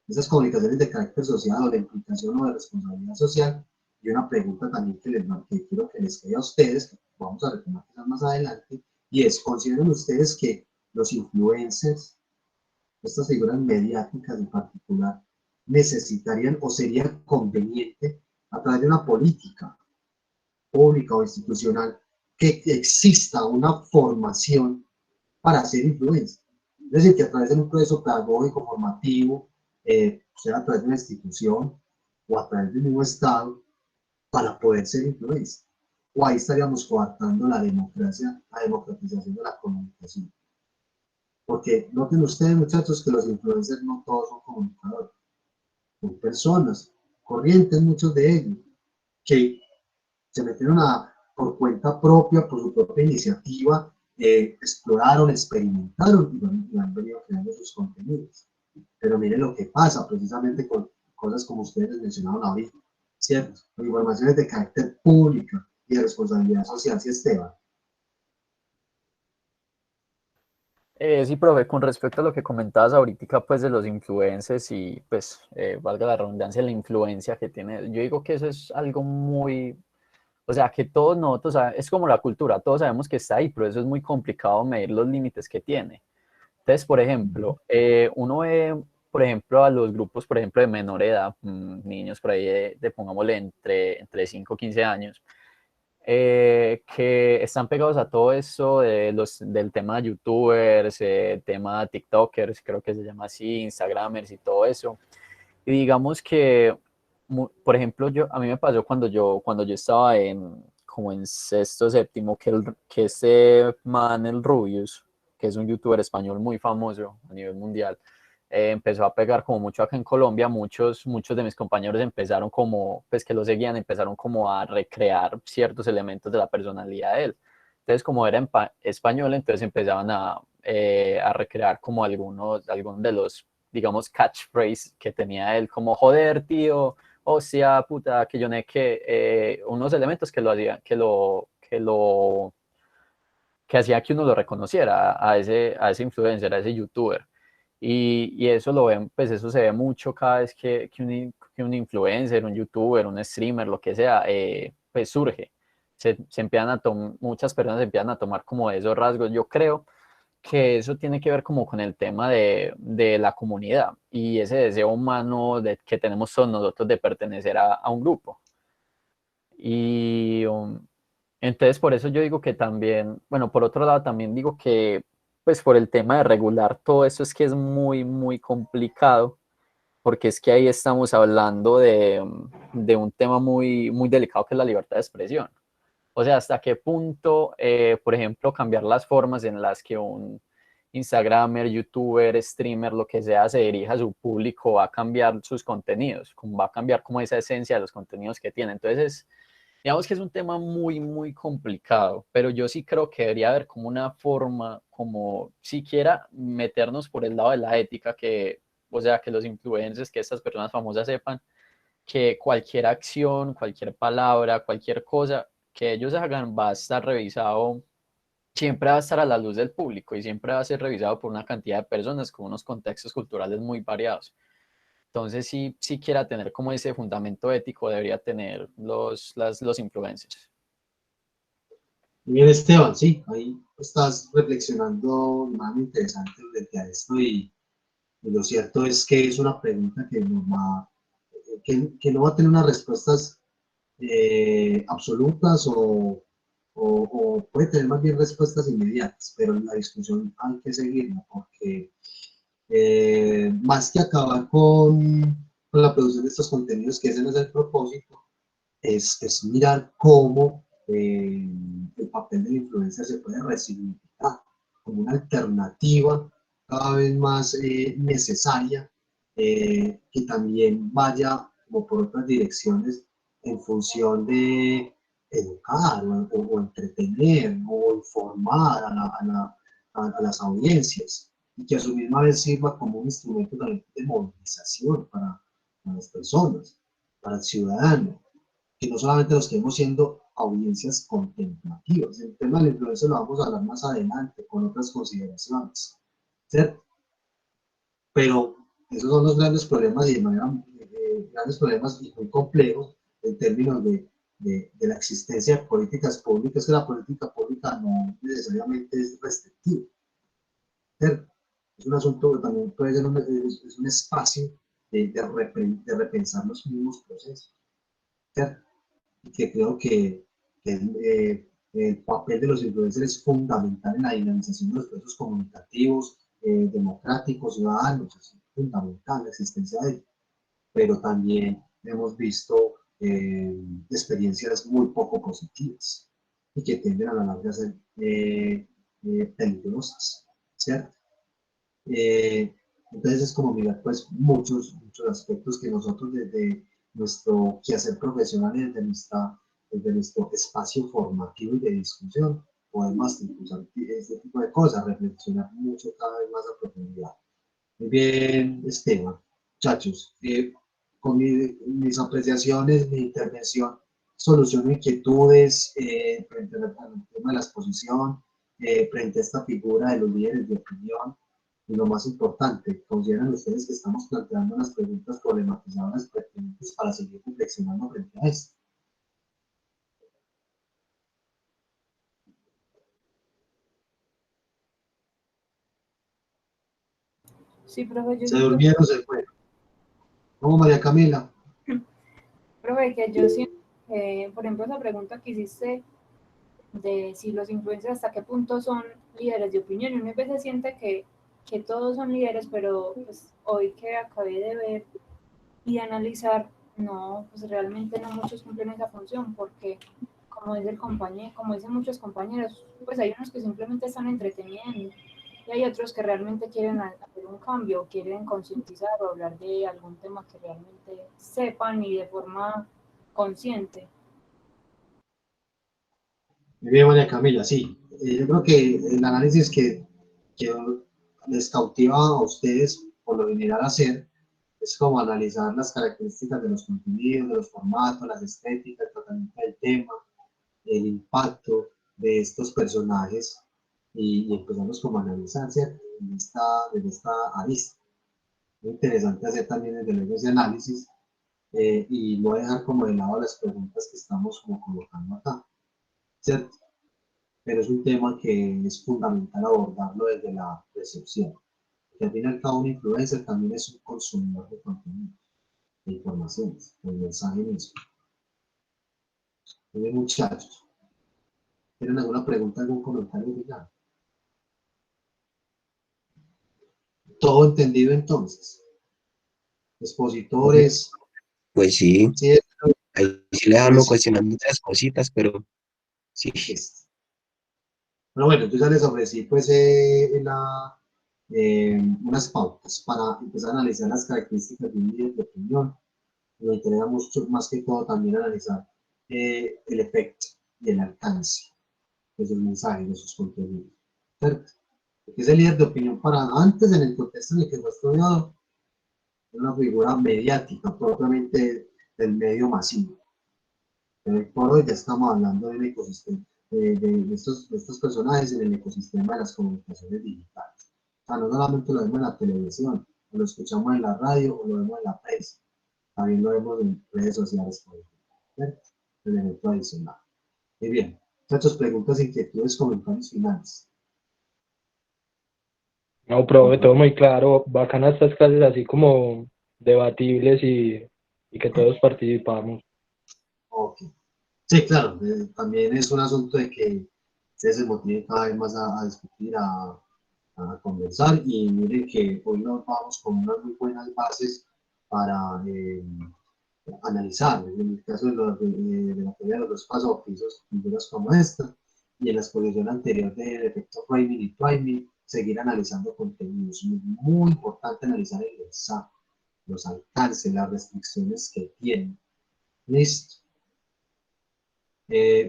Esas comunicaciones de carácter social o de implicación o de responsabilidad social, y una pregunta también que quiero que les quede a ustedes, que vamos a retomar quizás más adelante, y es: ¿consideran ustedes que los influencers, estas figuras mediáticas en particular, necesitarían o sería conveniente a través de una política pública o institucional que exista una formación para ser influencer? Es decir, que a través de un proceso pedagógico, formativo, sea a través de una institución o a través del mismo Estado, para poder ser influencer. o ahí estaríamos coartando la democracia, la democratización de la comunicación. Porque noten ustedes, muchachos, que los influencers no todos son comunicadores, son personas corrientes, muchos de ellos, que se metieron por cuenta propia, por su propia iniciativa, exploraron, experimentaron y han venido creando sus contenidos. Pero miren lo que pasa precisamente con cosas como ustedes mencionaron ahorita, ¿cierto? Con informaciones de carácter pública y de responsabilidad social, ¿sí, Esteban? Sí, profe, con respecto a lo que comentabas ahorita, pues de los influencers y pues valga la redundancia, la influencia que tiene, yo digo que eso es algo muy, o sea, que todos nosotros, es como la cultura, todos sabemos que está ahí, pero eso es muy complicado medir los límites que tiene. Entonces, por ejemplo, uno ve, por ejemplo, a los grupos, por ejemplo, de menor edad, niños por ahí pongámosle, entre 5 y 15 años, que están pegados a todo eso del tema de youtubers, tema de tiktokers, creo que se llama así, instagramers y todo eso. Y digamos que, por ejemplo, a mí me pasó cuando yo estaba como en sexto, séptimo, que ese man, el Rubius, que es un youtuber español muy famoso a nivel mundial, empezó a pegar como mucho acá en Colombia. Muchos de mis compañeros empezaron como, pues que lo seguían, empezaron como a recrear ciertos elementos de la personalidad de él. Entonces, como era español, entonces empezaban a recrear como algunos de los, digamos, catchphrase que tenía él, como joder, tío, hostia, puta, que yo no que, unos elementos que lo hacían, que hacía que uno lo reconociera a ese influencer, a ese youtuber. Y eso lo ven, pues eso se ve mucho cada vez que un influencer, un youtuber, un streamer, lo que sea, pues surge. Se empiezan muchas personas se empiezan a tomar como esos rasgos. Yo creo que eso tiene que ver como con el tema de la comunidad y ese deseo humano que tenemos todos nosotros de pertenecer a un grupo. Y entonces por eso yo digo que también, bueno, por otro lado también digo que pues por el tema de regular todo eso es que es muy, muy complicado, porque es que ahí estamos hablando de un tema muy, muy delicado que es la libertad de expresión. O sea, hasta qué punto, por ejemplo, cambiar las formas en las que un Instagramer, YouTuber, streamer, lo que sea, se dirija a su público, va a cambiar sus contenidos, va a cambiar como esa esencia de los contenidos que tiene. Entonces, digamos que es un tema muy, muy complicado, pero yo sí creo que debería haber como una forma, como siquiera meternos por el lado de la ética, o sea, que los influencers, que estas personas famosas sepan que cualquier acción, cualquier palabra, cualquier cosa que ellos hagan va a estar revisado, siempre va a estar a la luz del público y siempre va a ser revisado por una cantidad de personas con unos contextos culturales muy variados. Entonces, sí quiera tener como ese fundamento ético, debería tener los influencers. Bien, Esteban, sí, ahí estás reflexionando más interesante frente a esto y lo cierto es que es una pregunta que que no va a tener unas respuestas absolutas o puede tener más bien respuestas inmediatas, pero la discusión hay que seguirla porque más que acabar con la producción de estos contenidos, que ese no es el propósito, es mirar cómo el papel de la influencia se puede resignificar como una alternativa cada vez más necesaria, que también vaya como por otras direcciones en función de educar o entretener o informar a las audiencias y que a su misma vez sirva como un instrumento también de movilización para las personas, para el ciudadano, que no solamente nos quedemos siendo audiencias contemplativas. El tema de la influencia lo vamos a hablar más adelante con otras consideraciones, ¿cierto? Pero esos son los grandes problemas y de manera, grandes problemas y muy complejos en términos de la existencia de políticas públicas, que la política pública no necesariamente es restrictiva, ¿cierto? Es un asunto que también puede ser es un espacio de repensar los mismos procesos, ¿cierto? Y que creo que el papel de los influencers es fundamental en la dinamización de los procesos comunicativos, democráticos, ciudadanos, es fundamental la existencia de ellos. Pero también hemos visto experiencias muy poco positivas y que tienden a la larga a ser peligrosas, ¿cierto? Entonces es como mirar pues muchos aspectos que nosotros desde nuestro quehacer profesional y desde nuestro espacio formativo y de discusión podemos impulsar este tipo de cosas, reflexionar mucho cada vez más a profundidad. Muy bien, Esteban. Muchachos, con mis apreciaciones, mi intervención, soluciono inquietudes frente al tema de la exposición, frente a esta figura de los líderes de opinión. Y lo más importante, consideran ustedes que estamos planteando unas preguntas problematizadoras pertinentes para seguir reflexionando frente a esto. Sí, profe, yo ¿Se siento, durmieron o se fueron? ¿Cómo, María Camila? profe, que yo siento que, por ejemplo, esa pregunta que hiciste de si los influencers hasta qué punto son líderes de opinión, y uno a veces siente que todos son líderes, pero pues hoy que acabé de ver y de analizar, no, pues realmente no muchos cumplen esa función, porque como dice el compañero, como dicen muchos compañeros, pues hay unos que simplemente están entreteniendo y hay otros que realmente quieren hacer un cambio, quieren concientizar o hablar de algún tema que realmente sepan y de forma consciente. Muy bien, María Camila, sí. Yo creo que el análisis que les cautiva a ustedes por lo general hacer es como analizar las características de los contenidos, de los formatos, las estéticas, el tratamiento del tema, el impacto de estos personajes y empezamos como a analizar, ¿cierto? Desde esta arista. Muy interesante hacer también desde luego ese análisis y no dejar como de lado las preguntas que estamos como colocando acá, ¿cierto? Pero es un tema que es fundamental abordarlo desde la recepción. Porque al fin y al cabo un influencer también es un consumidor de contenido, de informaciones, del mensaje mismo. Muy muchachos, ¿tienen alguna pregunta, algún comentario final? ¿Todo entendido entonces? Expositores, Pues sí, sí, ahí sí le dan pues, cuestionando otras cositas, pero sí. pero bueno, yo ya les ofrecí pues unas pautas para empezar a analizar las características de un líder de opinión. Nos interesa mucho más que todo también analizar el efecto y el alcance de sus mensajes, de sus contenidos. ¿Cierto? Porque ese líder de opinión para antes, en el contexto en el que fue estudiado, era una figura mediática, propiamente del medio masivo. Pero por hoy ya estamos hablando del ecosistema, de estos personajes en el ecosistema de las comunicaciones digitales. O sea, no solamente lo vemos en la televisión, o lo escuchamos en la radio, o lo vemos en la prensa, también lo vemos en redes sociales, por ejemplo. ¿Cierto? El elemento adicional. Muy bien. Muchachos, preguntas, inquietudes, comentarios finales. No, profe, todo muy claro. Bacanas estas clases así como debatibles y que todos participamos. Ok. Sí, claro, también es un asunto de que ustedes se motiven cada vez más a discutir, a conversar y miren que hoy nos vamos con unas muy buenas bases para analizar, en el caso de la teoría de los dos pasos pisos, figuras como esta, y en la exposición anterior del efecto framing y priming, seguir analizando contenidos. Muy importante analizar el mensaje, los alcances, las restricciones que tienen. Listo.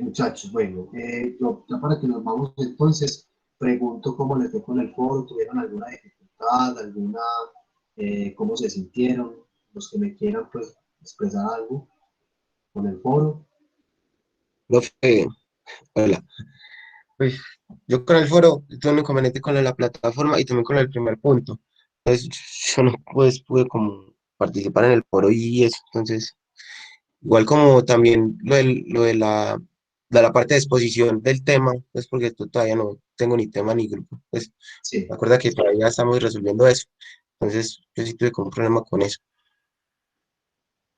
Muchachos, bueno, ya para que nos vamos entonces, pregunto cómo les fue con el foro, ¿tuvieron alguna dificultad, cómo se sintieron? Los que me quieran pues expresar algo con el foro. Profe, hola. Pues yo con el foro tengo un inconveniente con la plataforma y también con el primer punto. Entonces yo no pues, pude como participar en el foro y eso. Entonces, igual como también de la parte de exposición del tema, pues porque todavía no tengo ni tema ni grupo. Pues Sí. recuerda que todavía estamos resolviendo eso. Entonces yo sí tuve como un problema con eso.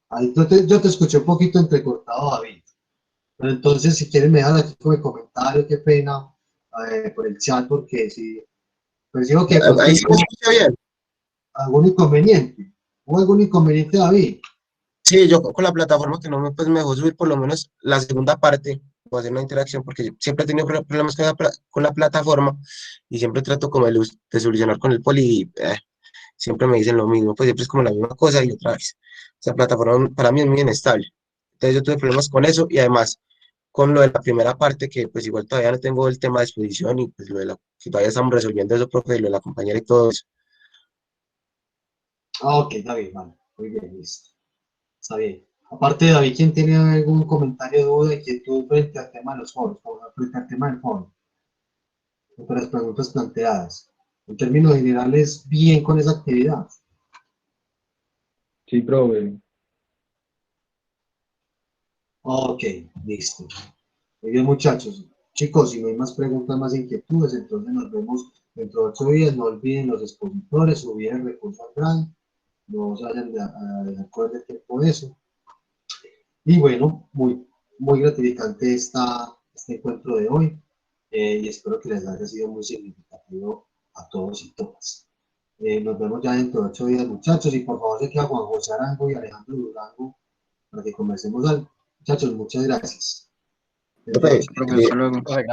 Ahí yo te escuché un poquito entrecortado, David. Pero entonces, si quieren, me dejan aquí como comentario, qué pena, por el chat, porque si percibo que de pronto Ahí sí me escucha bien. algún inconveniente. ¿Hubo algún inconveniente, David? Sí, yo con la plataforma que no me, pues, me dejó subir por lo menos la segunda parte, o hacer una interacción, porque yo siempre he tenido problemas con la plataforma y siempre trato como de solucionar con el poli y siempre me dicen lo mismo, pues siempre es como la misma cosa y otra vez. Esa plataforma para mí es muy inestable. Entonces yo tuve problemas con eso y además con lo de la primera parte, que pues igual todavía no tengo el tema de exposición y pues lo de que todavía estamos resolviendo eso, profe, lo de la compañera y todo eso. Ok, David, vale. Muy bien, listo. Está bien. Aparte de David, ¿quién tiene algún comentario, duda, inquietud frente al tema de los foros, o frente al tema del foro? Frente a las preguntas planteadas. En términos generales, bien con esa actividad. Sí, profe. Ok, listo. Muy bien, muchachos. Chicos, si no hay más preguntas, más inquietudes, entonces nos vemos dentro de 8 días. No olviden los expositores, subir el recurso al Drive. No se vayan a dejar correr el tiempo de eso. Y bueno, muy gratificante este encuentro de hoy. Y espero que les haya sido muy significativo a todos y todas. Nos vemos ya dentro de 8 días, muchachos. Y por favor, se queda Juan José Arango y Alejandro Durango para que conversemos algo. Muchachos, muchas gracias. Dentro de Profe, 8 días. Profe, hasta luego. Profe, gracias.